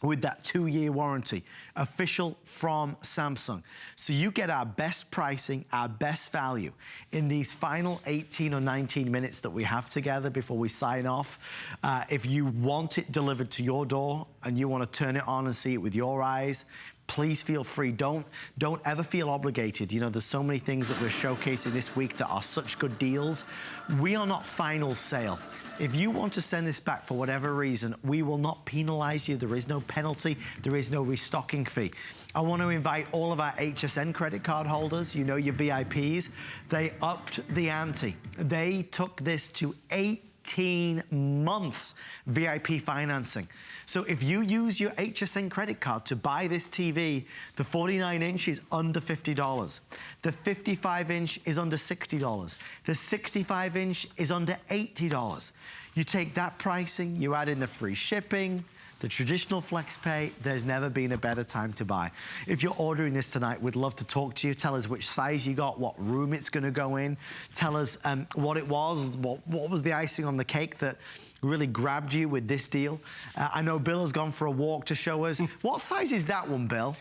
with that 2-year warranty, official from Samsung. So you get our best pricing, our best value in these final 18 or 19 minutes that we have together before we sign off. If you want it delivered to your door and you want to turn it on and see it with your eyes, please feel free. Don't ever feel obligated. You know, there's so many things that we're showcasing this week that are such good deals. We are not final sale. If you want to send this back for whatever reason, we will not penalize you. There is no penalty. There is no restocking fee. I want to invite all of our HSN credit card holders, you know, your VIPs. They upped the ante. They took this to 18 months VIP financing. So if you use your HSN credit card to buy this TV, the 49-inch is under $50. The 55-inch is under $60. The 65-inch is under $80. You take that pricing, you add in the free shipping, the traditional flex pay, there's never been a better time to buy. If you're ordering this tonight, we'd love to talk to you. Tell us which size you got, what room it's gonna go in. Tell us what it was, what was the icing on the cake that really grabbed you with this deal. I know Bill has gone for a walk to show us. What size is that one, Bill?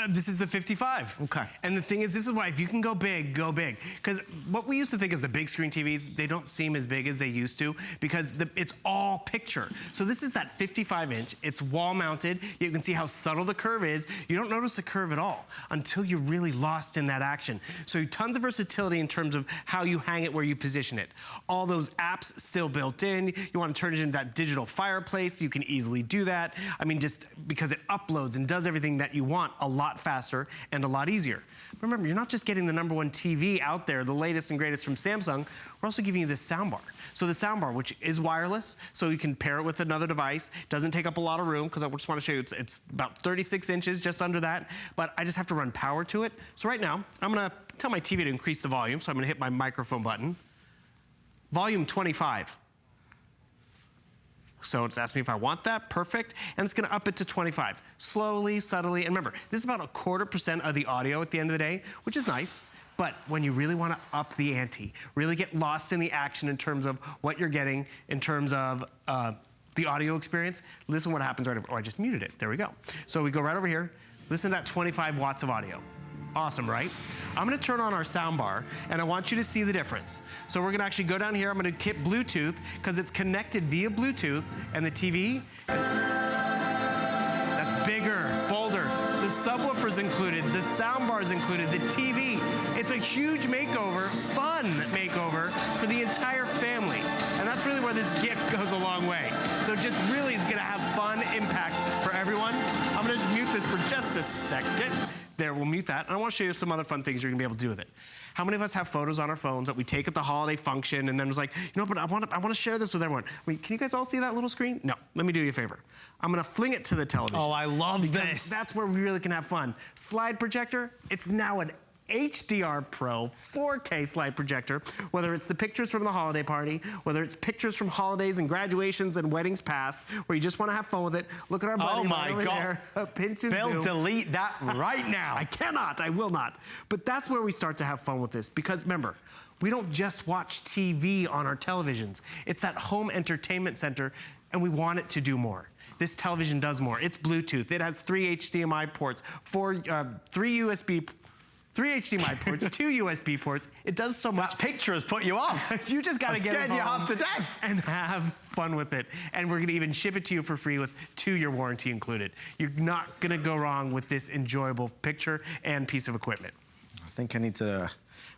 This is the 55. Okay. And the thing is, this is why if you can go big, go big. Because what we used to think is the big screen TVs, they don't seem as big as they used to because it's all picture. So this is that 55-inch. It's wall mounted. You can see how subtle the curve is. You don't notice the curve at all until you're really lost in that action. So tons of versatility in terms of how you hang it, where you position it. All those apps still built in. You want to turn it into that digital fireplace. You can easily do that. I mean, just because it uploads and does everything that you want a lot faster and a lot easier. Remember, you're not just getting the #1 TV out there, the latest and greatest from Samsung, we're also giving you this soundbar. So the soundbar, which is wireless, so you can pair it with another device, doesn't take up a lot of room, because I just want to show you, it's about 36 inches, just under that, but I just have to run power to it. So right now, I'm gonna tell my TV to increase the volume, so I'm gonna hit my microphone button. Volume 25. So it's asking me if I want that, perfect, and it's gonna up it to 25. Slowly, subtly, and remember, this is about 1/4% of the audio at the end of the day, which is nice, but when you really wanna up the ante, really get lost in the action in terms of what you're getting, in terms of the audio experience, listen what happens right over, oh, I just muted it, there we go. So we go right over here, listen to that 25 watts of audio. Awesome, right? I'm gonna turn on our soundbar, and I want you to see the difference. So we're gonna actually go down here, I'm gonna hit Bluetooth, because it's connected via Bluetooth, and the TV, that's bigger, bolder. The subwoofer's included, the soundbar's included, the TV. It's a huge makeover, fun makeover for the entire family. And that's really where this gift goes a long way. So it just really is gonna have fun impact for everyone. I'm gonna just mute this for just a second. There, we'll mute that. And I want to show you some other fun things you're going to be able to do with it. How many of us have photos on our phones that we take at the holiday function and then was like, you know, but I want to share this with everyone. Wait, can you guys all see that little screen? No, let me do you a favor. I'm going to fling it to the television. Oh, I love this. That's where we really can have fun. Slide projector, it's now an HDR Pro 4K slide projector, whether it's the pictures from the holiday party, whether it's pictures from holidays and graduations and weddings past, where you just want to have fun with it. Look at our buddy right over there. Pinch and Bill, zoom. delete that right now. I cannot, I will not. But that's where we start to have fun with this, because remember, we don't just watch TV on our televisions. It's that home entertainment center, and we want it to do more. This television does more. It's Bluetooth. It has 3 HDMI ports, 3 HDMI ports, 2 USB ports. It does so much. That picture has put you off. You just gotta get it home you half to death. and have fun with it. And we're gonna even ship it to you for free with 2-year warranty included. You're not gonna go wrong with this enjoyable picture and piece of equipment. I think I need to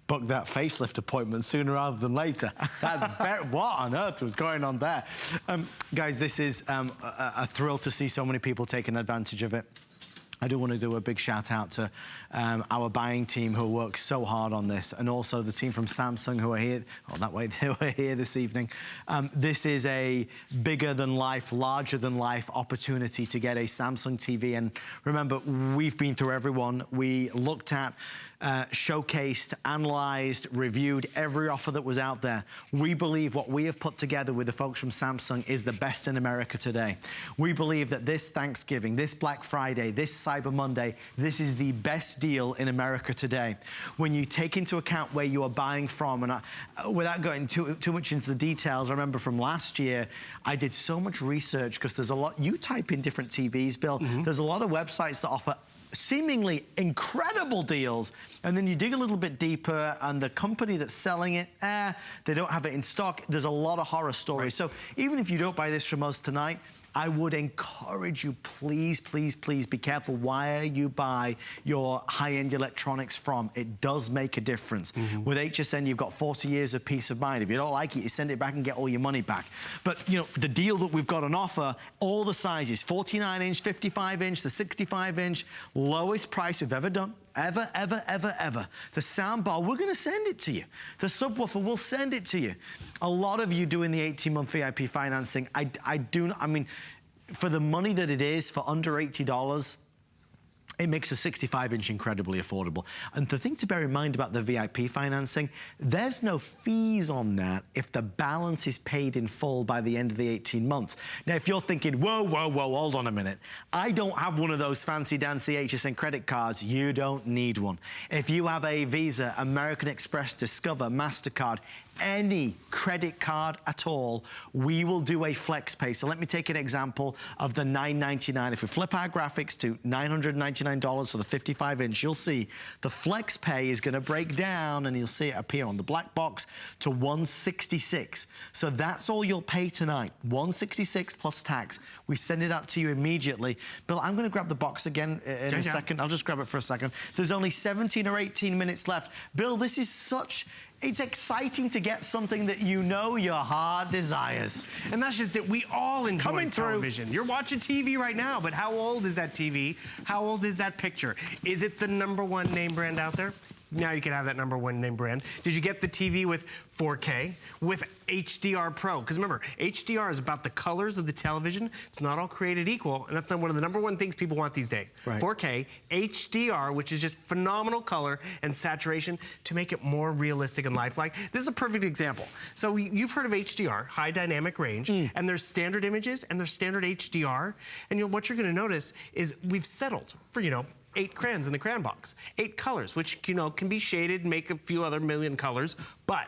book that facelift appointment sooner rather than later. That's better. What on earth was going on there? Guys, this is a thrill to see so many people taking advantage of it. I do want to do a big shout out to our buying team who work so hard on this, and also the team from Samsung who are here, they were here this evening. This is a bigger than life, larger than life opportunity to get a Samsung TV. And remember, we've been through everyone. We looked at, showcased, analyzed, reviewed every offer that was out there. We believe what we have put together with the folks from Samsung is the best in America today. We believe that this Thanksgiving, this Black Friday, this Cyber Monday, this is the best deal in America today. When you take into account where you are buying from, and without going too much into the details, I remember from last year, I did so much research because there's a lot, you type in different TVs, Bill, there's a lot of websites that offer seemingly incredible deals, and then you dig a little bit deeper and the company that's selling it, they don't have it in stock. There's a lot of horror stories. Right. So even if you don't buy this from us tonight, I would encourage you, please, please, please be careful where you buy your high-end electronics from. It does make a difference. With HSN, you've got 40 years of peace of mind. If you don't like it, you send it back and get all your money back. But, you know, the deal that we've got on offer, all the sizes, 49-inch, 55-inch, the 65-inch, lowest price we've ever done. Ever, ever, ever, ever. The soundbar, we're gonna send it to you. The subwoofer, we'll send it to you. A lot of you doing the 18-month VIP financing, I mean, for the money that it is, for under $80, it makes a 65-inch incredibly affordable. And the thing to bear in mind about the VIP financing, there's no fees on that if the balance is paid in full by the end of the 18 months. Now, if you're thinking, whoa, whoa, whoa, hold on a minute. I don't have one of those fancy-dancy HSN credit cards. You don't need one. If you have a Visa, American Express, Discover, MasterCard, any credit card at all, we will do a flex pay. So let me take an example of the $999. If we flip our graphics to $999 for the 55-inch, you'll see the flex pay is going to break down, and you'll see it appear on the black box, to $166. So that's all you'll pay tonight, $166 plus tax. We send it out to you immediately. Bill, I'm going to grab the box again in a second. I'll just grab it for a second. There's only 17 or 18 minutes left. Bill, this is such... It's exciting to get something that you know your heart desires. And that's just it. We all enjoy television. You're watching TV right now, but how old is that TV? How old is that picture? Is it the #1 name brand out there? Now you can have that #1 name brand. Did you get the TV with 4K, with HDR Pro? Because remember, HDR is about the colors of the television. It's not all created equal, and that's one of the #1 things people want these days. Right. 4K, HDR, which is just phenomenal color and saturation to make it more realistic and lifelike. This is a perfect example. So you've heard of HDR, high dynamic range, and there's standard images and there's standard HDR. And what you're gonna notice is we've settled for, 8 crayons in the crayon box, 8 colors, which, can be shaded and make a few other million colors. But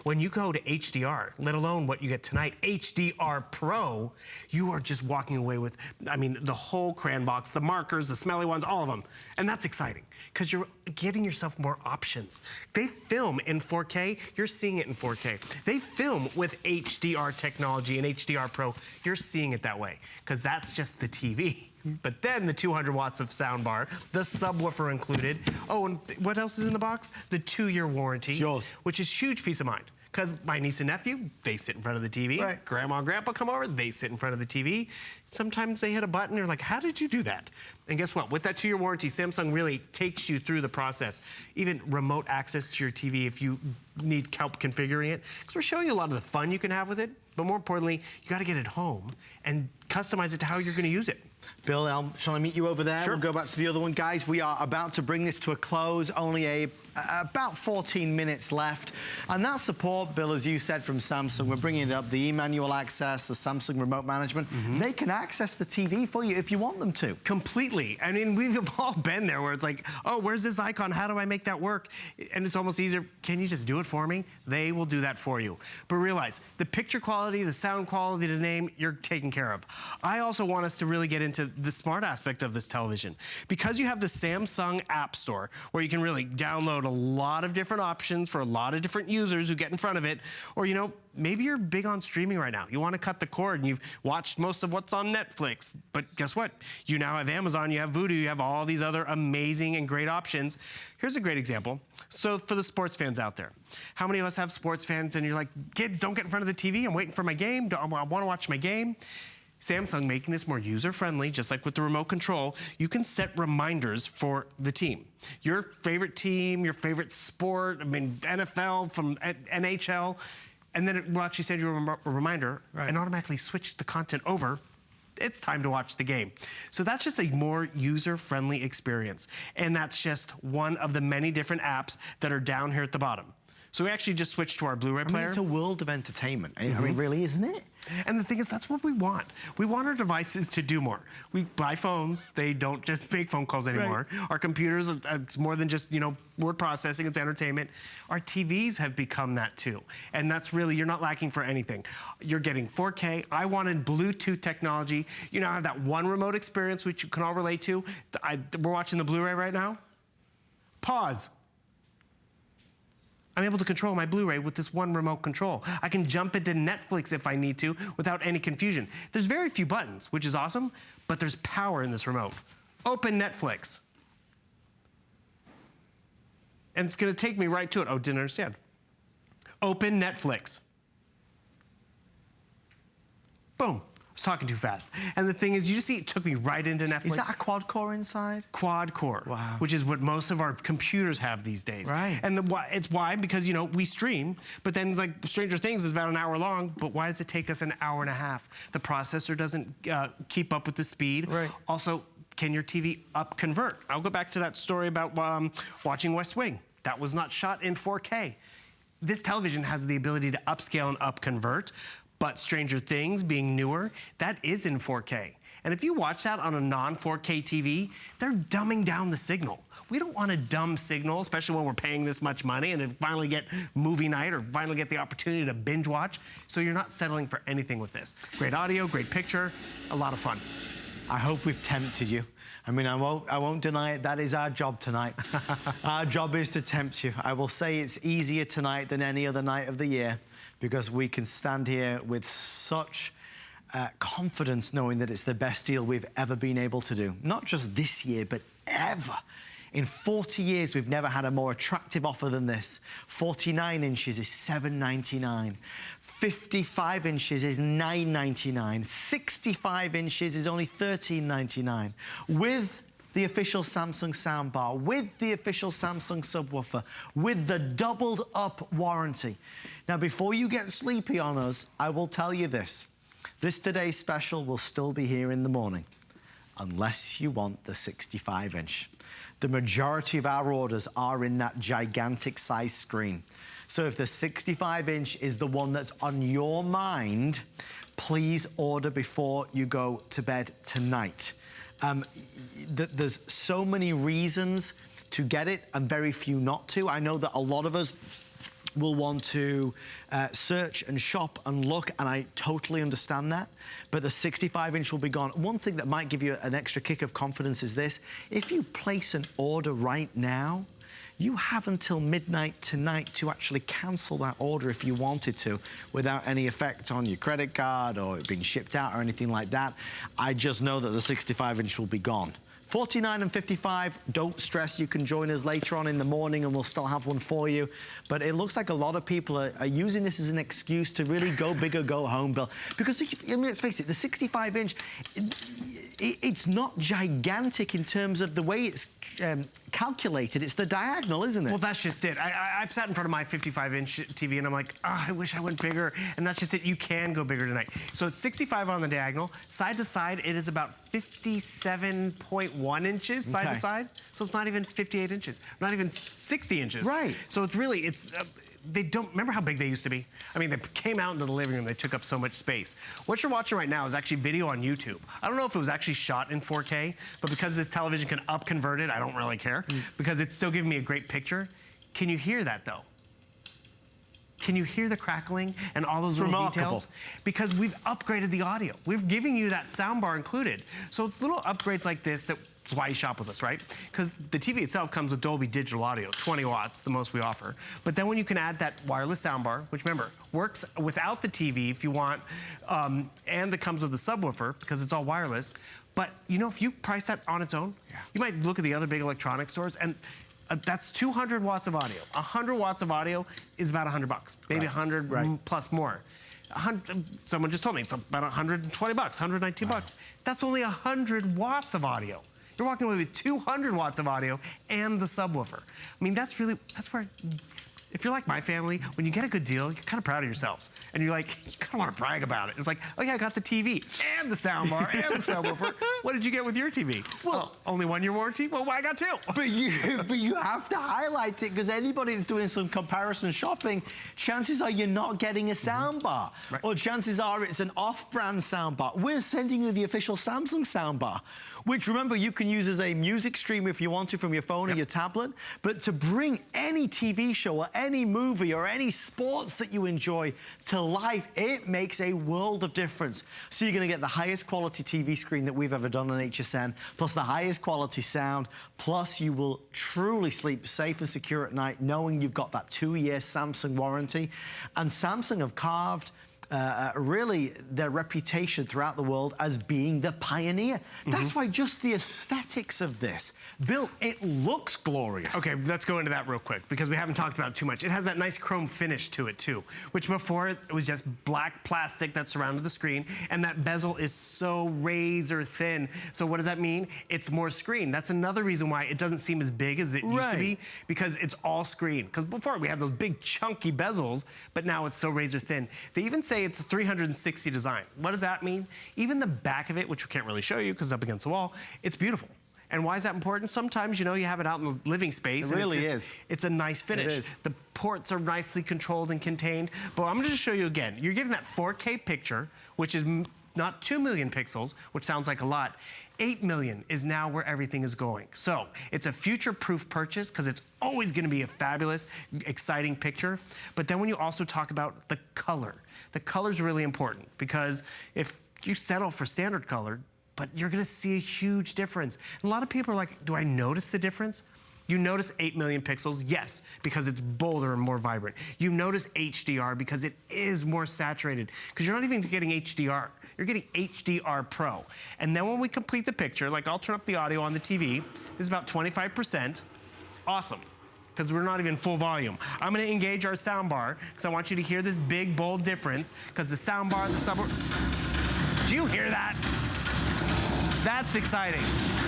when you go to HDR, let alone what you get tonight, HDR Pro, you are just walking away with, the whole crayon box, the markers, the smelly ones, all of them. And that's exciting because you're getting yourself more options. They film in 4K, you're seeing it in 4K. They film with HDR technology and HDR Pro, you're seeing it that way because that's just the TV. But then the 200 watts of soundbar, the subwoofer included. Oh, and what else is in the box? The 2-year warranty. It's yours. Which is huge peace of mind. Because my niece and nephew, they sit in front of the TV. Right. Grandma and grandpa come over, they sit in front of the TV. Sometimes they hit a button, you're like, how did you do that? And guess what? With that 2-year warranty, Samsung really takes you through the process. Even remote access to your TV if you need help configuring it. Because we're showing you a lot of the fun you can have with it. But more importantly, you got to get it home and customize it to how you're going to use it. Bill, shall I meet you over there? Sure. We'll go back to the other one. Guys, we are about to bring this to a close. Only about 14 minutes left. And that support, Bill, as you said, from Samsung, we're bringing it up, the e-manual access, the Samsung remote management. They can access the TV for you if you want them to. Completely. I mean, we've all been there where it's like, oh, where's this icon? How do I make that work? And it's almost easier. Can you just do it for me? They will do that for you. But realize, the picture quality, the sound quality, the name, you're taken care of. I also want us to really get into the smart aspect of this television. Because you have the Samsung App Store, where you can really download a lot of different options for a lot of different users who get in front of it, or, you know, maybe you're big on streaming right now. You want to cut the cord and you've watched most of what's on Netflix, but guess what? You now have Amazon, you have Vudu, you have all these other amazing and great options. Here's a great example. So for the sports fans out there, how many of us have sports fans and you're like, kids, don't get in front of the TV, I'm waiting for my game, I want to watch my game. Samsung making this more user-friendly, just like with the remote control, you can set reminders for the team. Your favorite team, your favorite sport, I mean, NFL, from NHL, and then it will actually send you a reminder and automatically switch the content over. It's time to watch the game. So that's just a more user-friendly experience. And that's just one of the many different apps that are down here at the bottom. So we actually just switched to our Blu-ray player. It's a world of entertainment. I mean, really, isn't it? And the thing is, that's what we want. We want our devices to do more. We buy phones. They don't just make phone calls anymore. Our computers, it's more than just, you know, word processing, it's entertainment. Our TVs have become that too. And that's really, you're not lacking for anything. You're getting 4K. I wanted Bluetooth technology. You now have that one remote experience, which you can all relate to. We're watching the Blu-ray right now. Pause. I'm able to control my Blu-ray with this one remote control. I can jump into Netflix if I need to without any confusion. There's very few buttons, which is awesome, but there's power in this remote. Open Netflix. And it's gonna take me right to it. Oh, didn't understand. Open Netflix. Boom. I was talking too fast. And the thing is, you see, it took me right into Netflix. Is that a quad core inside? Quad core, wow. Which is what most of our computers have these days. Right. And it's why, because, you know, we stream, but then, like, Stranger Things is about an hour long, but why does it take us an hour and a half? The processor doesn't keep up with the speed. Right. Also, can your TV up convert? I'll go back to that story about watching West Wing. That was not shot in 4K. This television has the ability to upscale and up convert, but Stranger Things, being newer, that is in 4K. And if you watch that on a non-4K TV, they're dumbing down the signal. We don't want a dumb signal, especially when we're paying this much money and to finally get movie night or finally get the opportunity to binge watch. So you're not settling for anything with this. Great audio, great picture, a lot of fun. I hope we've tempted you. I mean, I won't deny it. That is our job tonight. Our job is to tempt you. I will say it's easier tonight than any other night of the year, because we can stand here with such confidence knowing that it's the best deal we've ever been able to do. Not just this year, but ever. In 40 years, we've never had a more attractive offer than this. 49 inches is $7.99. 55 inches is $9.99. 65 inches is only $13.99. With the official Samsung soundbar, with the official Samsung subwoofer, with the doubled up warranty. Now, before you get sleepy on us, I will tell you this. This today's special will still be here in the morning, unless you want the 65 inch. The majority of our orders are in that gigantic size screen. So if the 65 inch is the one that's on your mind, please order before you go to bed tonight. There's so many reasons to get it and very few not to. I know that a lot of us will want to search and shop and look, and I totally understand that, but the 65 inch will be gone. One thing that might give you an extra kick of confidence is this: if you place an order right now, you have until midnight tonight to actually cancel that order if you wanted to, without any effect on your credit card or it being shipped out or anything like that. I just know that the 65 inch will be gone. 49 and 55, don't stress, you can join us later on in the morning and we'll still have one for you. But it looks like a lot of people are using this as an excuse to really go big or go home, Bill. Because, I mean, let's face it, the 65 inch, it's not gigantic in terms of the way it's calculated. It's the diagonal, isn't it? Well, that's just it. I've sat in front of my 55-inch TV and I'm like, oh, I wish I went bigger. And that's just it. You can go bigger tonight. So it's 65 on the diagonal. Side to side, it is about 57.1 inches side to side. So it's not even 58 inches, not even 60 inches. Right. So it's really, they don't, remember how big they used to be? I mean, they came out into the living room, they took up so much space. What you're watching right now is actually video on YouTube. I don't know if it was actually shot in 4K, but because this television can up-convert it, I don't really care, because it's still giving me a great picture. Can you hear that, though? Can you hear the crackling and all those little details? Because we've upgraded the audio. We're giving you that soundbar included. So it's little upgrades like this that's why you shop with us, right? Because the TV itself comes with Dolby Digital Audio, 20 watts, the most we offer. But then when you can add that wireless soundbar, which remember, works without the TV if you want, and that comes with the subwoofer because it's all wireless. But you know, if you price that on its own, you might look at the other big electronics stores and that's 200 watts of audio. 100 watts of audio is about $100, maybe 100 plus more. Someone just told me it's about 120 bucks, 119 bucks. That's only 100 watts of audio. You're walking away with 200 watts of audio and the subwoofer. I mean, that's where, if you're like my family, when you get a good deal, you're kind of proud of yourselves. And you're like, you kind of want to brag about it. It's like, oh yeah, I got the TV and the soundbar and the subwoofer. What did you get with your TV? Well, only 1 year warranty? Well, I got 2. But you have to highlight it because anybody that's doing some comparison shopping, chances are you're not getting a soundbar. Right. Or chances are it's an off-brand soundbar. We're sending you the official Samsung soundbar, which remember you can use as a music streamer if you want to from your phone or your tablet. But to bring any TV show or any movie or any sports that you enjoy to life, it makes a world of difference. So you're going to get the highest quality TV screen that we've ever done on HSN, plus the highest quality sound, plus you will truly sleep safe and secure at night knowing you've got that 2-year Samsung warranty. And Samsung have carved really their reputation throughout the world as being the pioneer. That's why just the aesthetics of this, Bill, it looks glorious. Okay, let's go into that real quick because we haven't talked about it too much. It has that nice chrome finish to it too, which before it was just black plastic that surrounded the screen, and that bezel is so razor thin. So what does that mean? It's more screen. That's another reason why it doesn't seem as big as it used to be, because it's all screen. Because before we had those big chunky bezels, but now it's so razor thin. They even say it's a 360 design. What does that mean? Even the back of it, which we can't really show you because it's up against the wall, it's beautiful. And why is that important? Sometimes, you know, you have it out in the living space. It really is. It's a nice finish. The ports are nicely controlled and contained. But I'm gonna just show you again. You're getting that 4K picture, which is not 2 million pixels, which sounds like a lot. 8 million is now where everything is going. So it's a future-proof purchase because it's always gonna be a fabulous, exciting picture. But then when you also talk about the color's really important because if you settle for standard color, but you're gonna see a huge difference. And a lot of people are like, do I notice the difference? You notice 8 million pixels, yes, because it's bolder and more vibrant. You notice HDR because it is more saturated, because you're not even getting HDR, you're getting HDR Pro. And then when we complete the picture, like I'll turn up the audio on the TV, this is about 25%, awesome, because we're not even full volume. I'm gonna engage our soundbar, because I want you to hear this big, bold difference, because the soundbar, the subwoofer, do you hear that? That's exciting.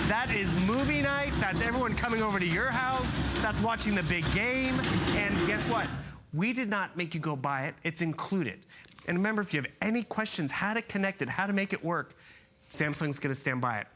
That is movie night. That's everyone coming over to your house. That's watching the big game. And guess what? We did not make you go buy it. It's included. And remember, if you have any questions, how to connect it, how to make it work, Samsung's gonna stand by it.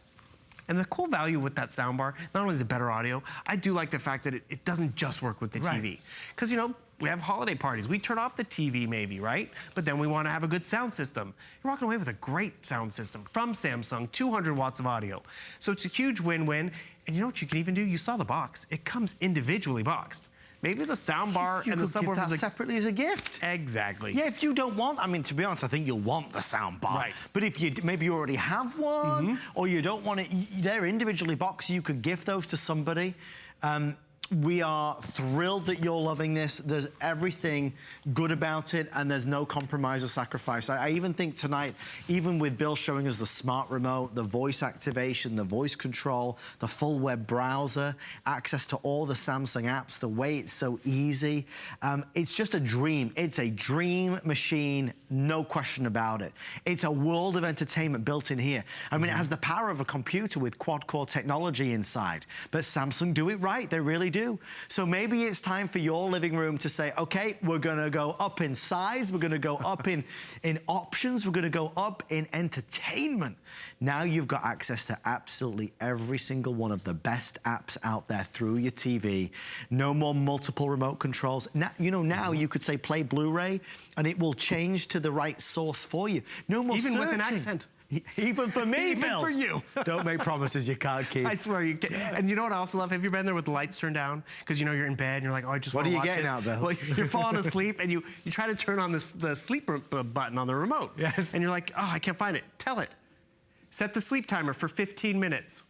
And the cool value with that soundbar, not only is it better audio, I do like the fact that it doesn't just work with the TV. Because, you know, we have holiday parties. We turn off the TV maybe, right? But then we want to have a good sound system. You're walking away with a great sound system from Samsung, 200 watts of audio. So it's a huge win-win. And you know what you can even do? You saw the box. It comes individually boxed. Maybe the soundbar and the subwoofer is separately as a gift. Exactly. Yeah, if you don't want, I mean, to be honest, I think you'll want the soundbar. Right. But if you maybe you already have one, or you don't want it, they're individually boxed. You could gift those to somebody. We are thrilled that you're loving this. There's everything good about it, and there's no compromise or sacrifice. I even think tonight, even with Bill showing us the smart remote, the voice activation, the voice control, the full web browser, access to all the Samsung apps, the way it's so easy, it's just a dream. It's a dream machine, no question about it. It's a world of entertainment built in here. I mean, it has the power of a computer with quad-core technology inside, but Samsung do it right. They really do. So maybe it's time for your living room to say, okay, we're gonna go up in size, we're gonna go up in options, we're gonna go up in entertainment. Now you've got access to absolutely every single one of the best apps out there through your TV. No more multiple remote controls. Now, you know, now you could say play Blu-ray and it will change to the right source for you. No more Even searching. with an accent. Even for me, Even Phil. for you. Don't make promises you can't keep. I swear you can. And you know what I also love? Have you been there with the lights turned down? Because you know you're in bed and you're like, oh, I just want to watch this. What are you getting out, Bill? Well, you're falling asleep and you try to turn on the sleep button on the remote. Yes. And you're like, oh, I can't find it. Tell it. Set the sleep timer for 15 minutes.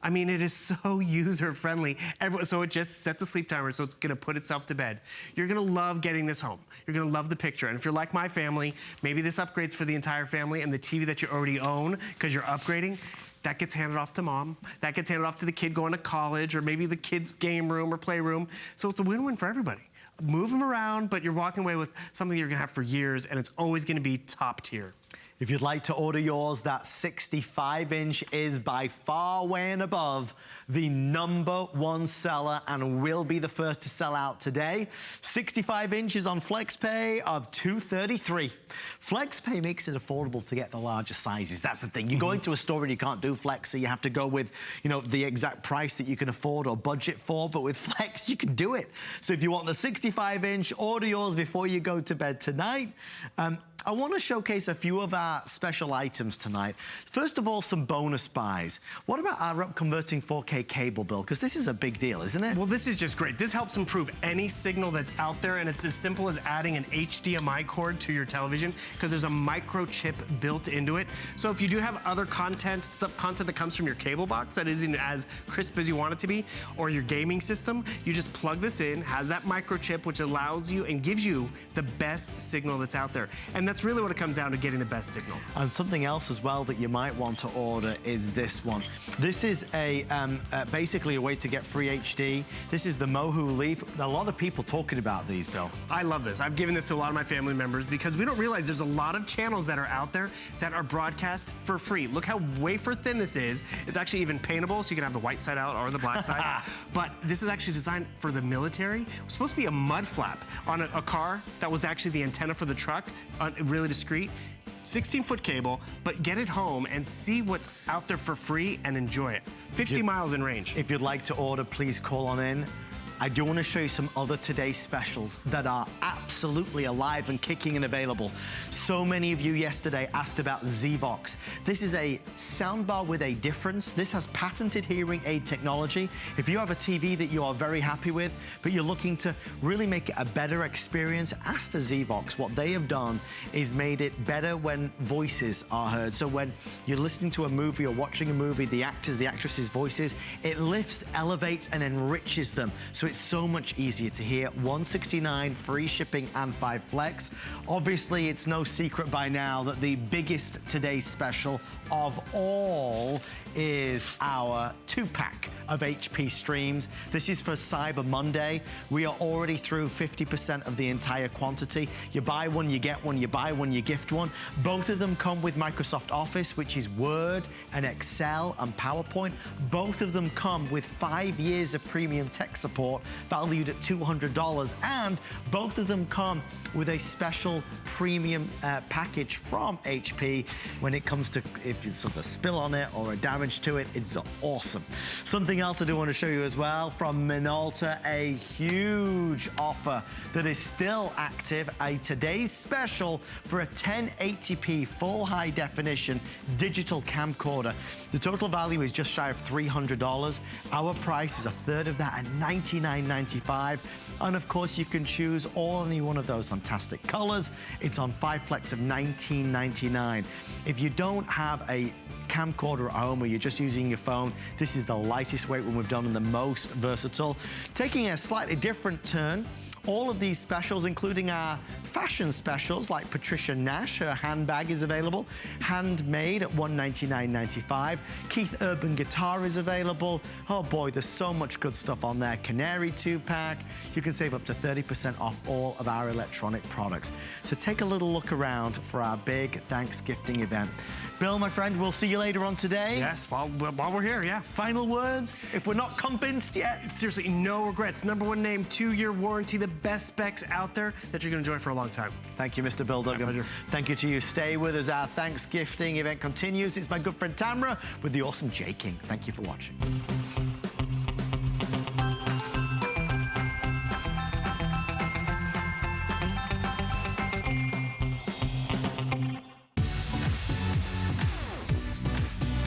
I mean, it is so user-friendly. So it just set the sleep timer, so it's gonna put itself to bed. You're gonna love getting this home. You're gonna love the picture. And if you're like my family, maybe this upgrade's for the entire family, and the TV that you already own, because you're upgrading, that gets handed off to mom. That gets handed off to the kid going to college, or maybe the kid's game room or playroom. So it's a win-win for everybody. Move them around, but you're walking away with something you're gonna have for years, and it's always gonna be top tier. If you'd like to order yours, that 65-inch is by far way and above the #1 seller and will be the first to sell out today. 65 inches on FlexPay of $233. FlexPay makes it affordable to get the larger sizes. That's the thing. You go into a store and you can't do Flex, so you have to go with, you know, the exact price that you can afford or budget for, but with Flex, you can do it. So if you want the 65-inch, order yours before you go to bed tonight. I want to showcase a few of our special items tonight. First of all, some bonus buys. What about our converting 4K cable, Bill? Because this is a big deal, isn't it? Well, this is just great. This helps improve any signal that's out there, and it's as simple as adding an HDMI cord to your television, because there's a microchip built into it. So if you do have other content, content that comes from your cable box that isn't as crisp as you want it to be, or your gaming system, you just plug this in, has that microchip, which allows you and gives you the best signal that's out there. And that's really what it comes down to, getting the best signal. And something else as well that you might want to order is this one. This is basically a way to get free HD. This is the Mohu Leaf. A lot of people talking about these, Bill. I love this. I've given this to a lot of my family members because we don't realize there's a lot of channels that are out there that are broadcast for free. Look how wafer thin this is. It's actually even paintable, so you can have the white side out or the black side. But this is actually designed for the military. It was supposed to be a mud flap on a car that was actually the antenna for the truck, really discreet. 16-foot cable, but get it home and see what's out there for free and enjoy it. 50 miles in range. If you'd like to order, please call on in. I do want to show you some other today's specials that are absolutely alive and kicking and available. So many of you yesterday asked about Zvox. This is a soundbar with a difference. This has patented hearing aid technology. If you have a TV that you are very happy with, but you're looking to really make it a better experience, ask for Zvox. What they have done is made it better when voices are heard. So when you're listening to a movie or watching a movie, the actors, the actresses' voices, it lifts, elevates, and enriches them. So it's so much easier to hear. $169, free shipping, and 5 flex. Obviously, it's no secret by now that the biggest today's special of all is our 2-pack of HP streams. This is for Cyber Monday. We are already through 50% of the entire quantity. You buy one, you get one. You buy one, you gift one. Both of them come with Microsoft Office, which is Word and Excel and PowerPoint. Both of them come with 5 years of premium tech support, valued at $200. And both of them come with a special premium package from HP when it comes to if it's sort of a spill on it or a damage to it. It's awesome. Something else I do want to show you as well from Minolta, a huge offer that is still active, a today's special for a 1080p full high definition digital camcorder. The total value is just shy of $300. Our price is a third of that at $99. $99.95. And of course, you can choose any one of those fantastic colors. It's on 5 flex of $19.99. If you don't have a camcorder at home or you're just using your phone, this is the lightest weight one we've done and the most versatile. Taking a slightly different turn, all of these specials, including our fashion specials, like Patricia Nash, her handbag is available, handmade at $199.95. Keith Urban guitar is available. Oh boy, there's so much good stuff on there. Canary 2-pack. You can save up to 30% off all of our electronic products. So take a little look around for our big Thanksgiving event. Bill, my friend, we'll see you later on today. Yes, while we're here, yeah. Final words, if we're not convinced yet. Seriously, no regrets. #1 name, 2-year warranty, the best specs out there that you're going to enjoy for a long time. Thank you, Mr. Bill Duggan. My pleasure. Thank you to you. Stay with us. Our Thanksgiving event continues. It's my good friend Tamara with the awesome J. King. Thank you for watching.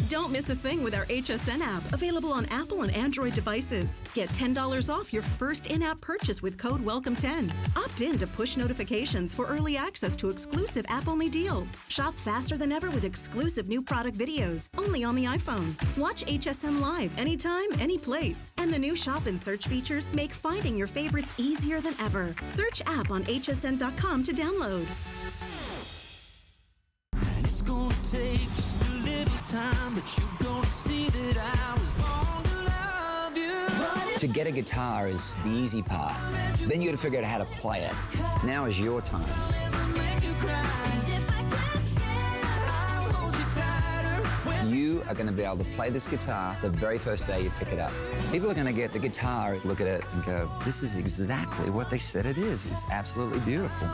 Don't miss a thing with our HSN app, available on Apple and Android devices. Get $10 off your first in-app purchase with code WELCOME10. Opt in to push notifications for early access to exclusive app-only deals. Shop faster than ever with exclusive new product videos, only on the iPhone. Watch HSN Live anytime, any place. And the new shop and search features make finding your favorites easier than ever. Search app on hsn.com to download. And it's gonna take just a little time, but you're gonna see that I was born to love you. To get a guitar is the easy part. Then you got to figure out how to play it. Now is your time. You are going to be able to play this guitar the very first day you pick it up. People are going to get the guitar, look at it, and go, this is exactly what they said it is. It's absolutely beautiful.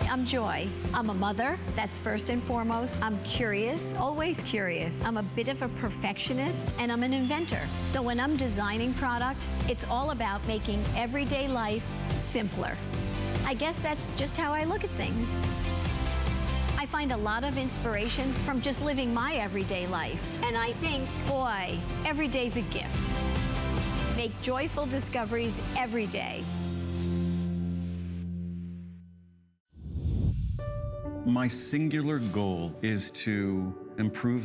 I'm Joy. I'm a mother, that's first and foremost. I'm curious, always curious. I'm a bit of a perfectionist, and I'm an inventor. So when I'm designing product, it's all about making everyday life simpler. I guess that's just how I look at things. I find a lot of inspiration from just living my everyday life. And I think, boy, every day's a gift. Make joyful discoveries every day. My singular goal is to improve the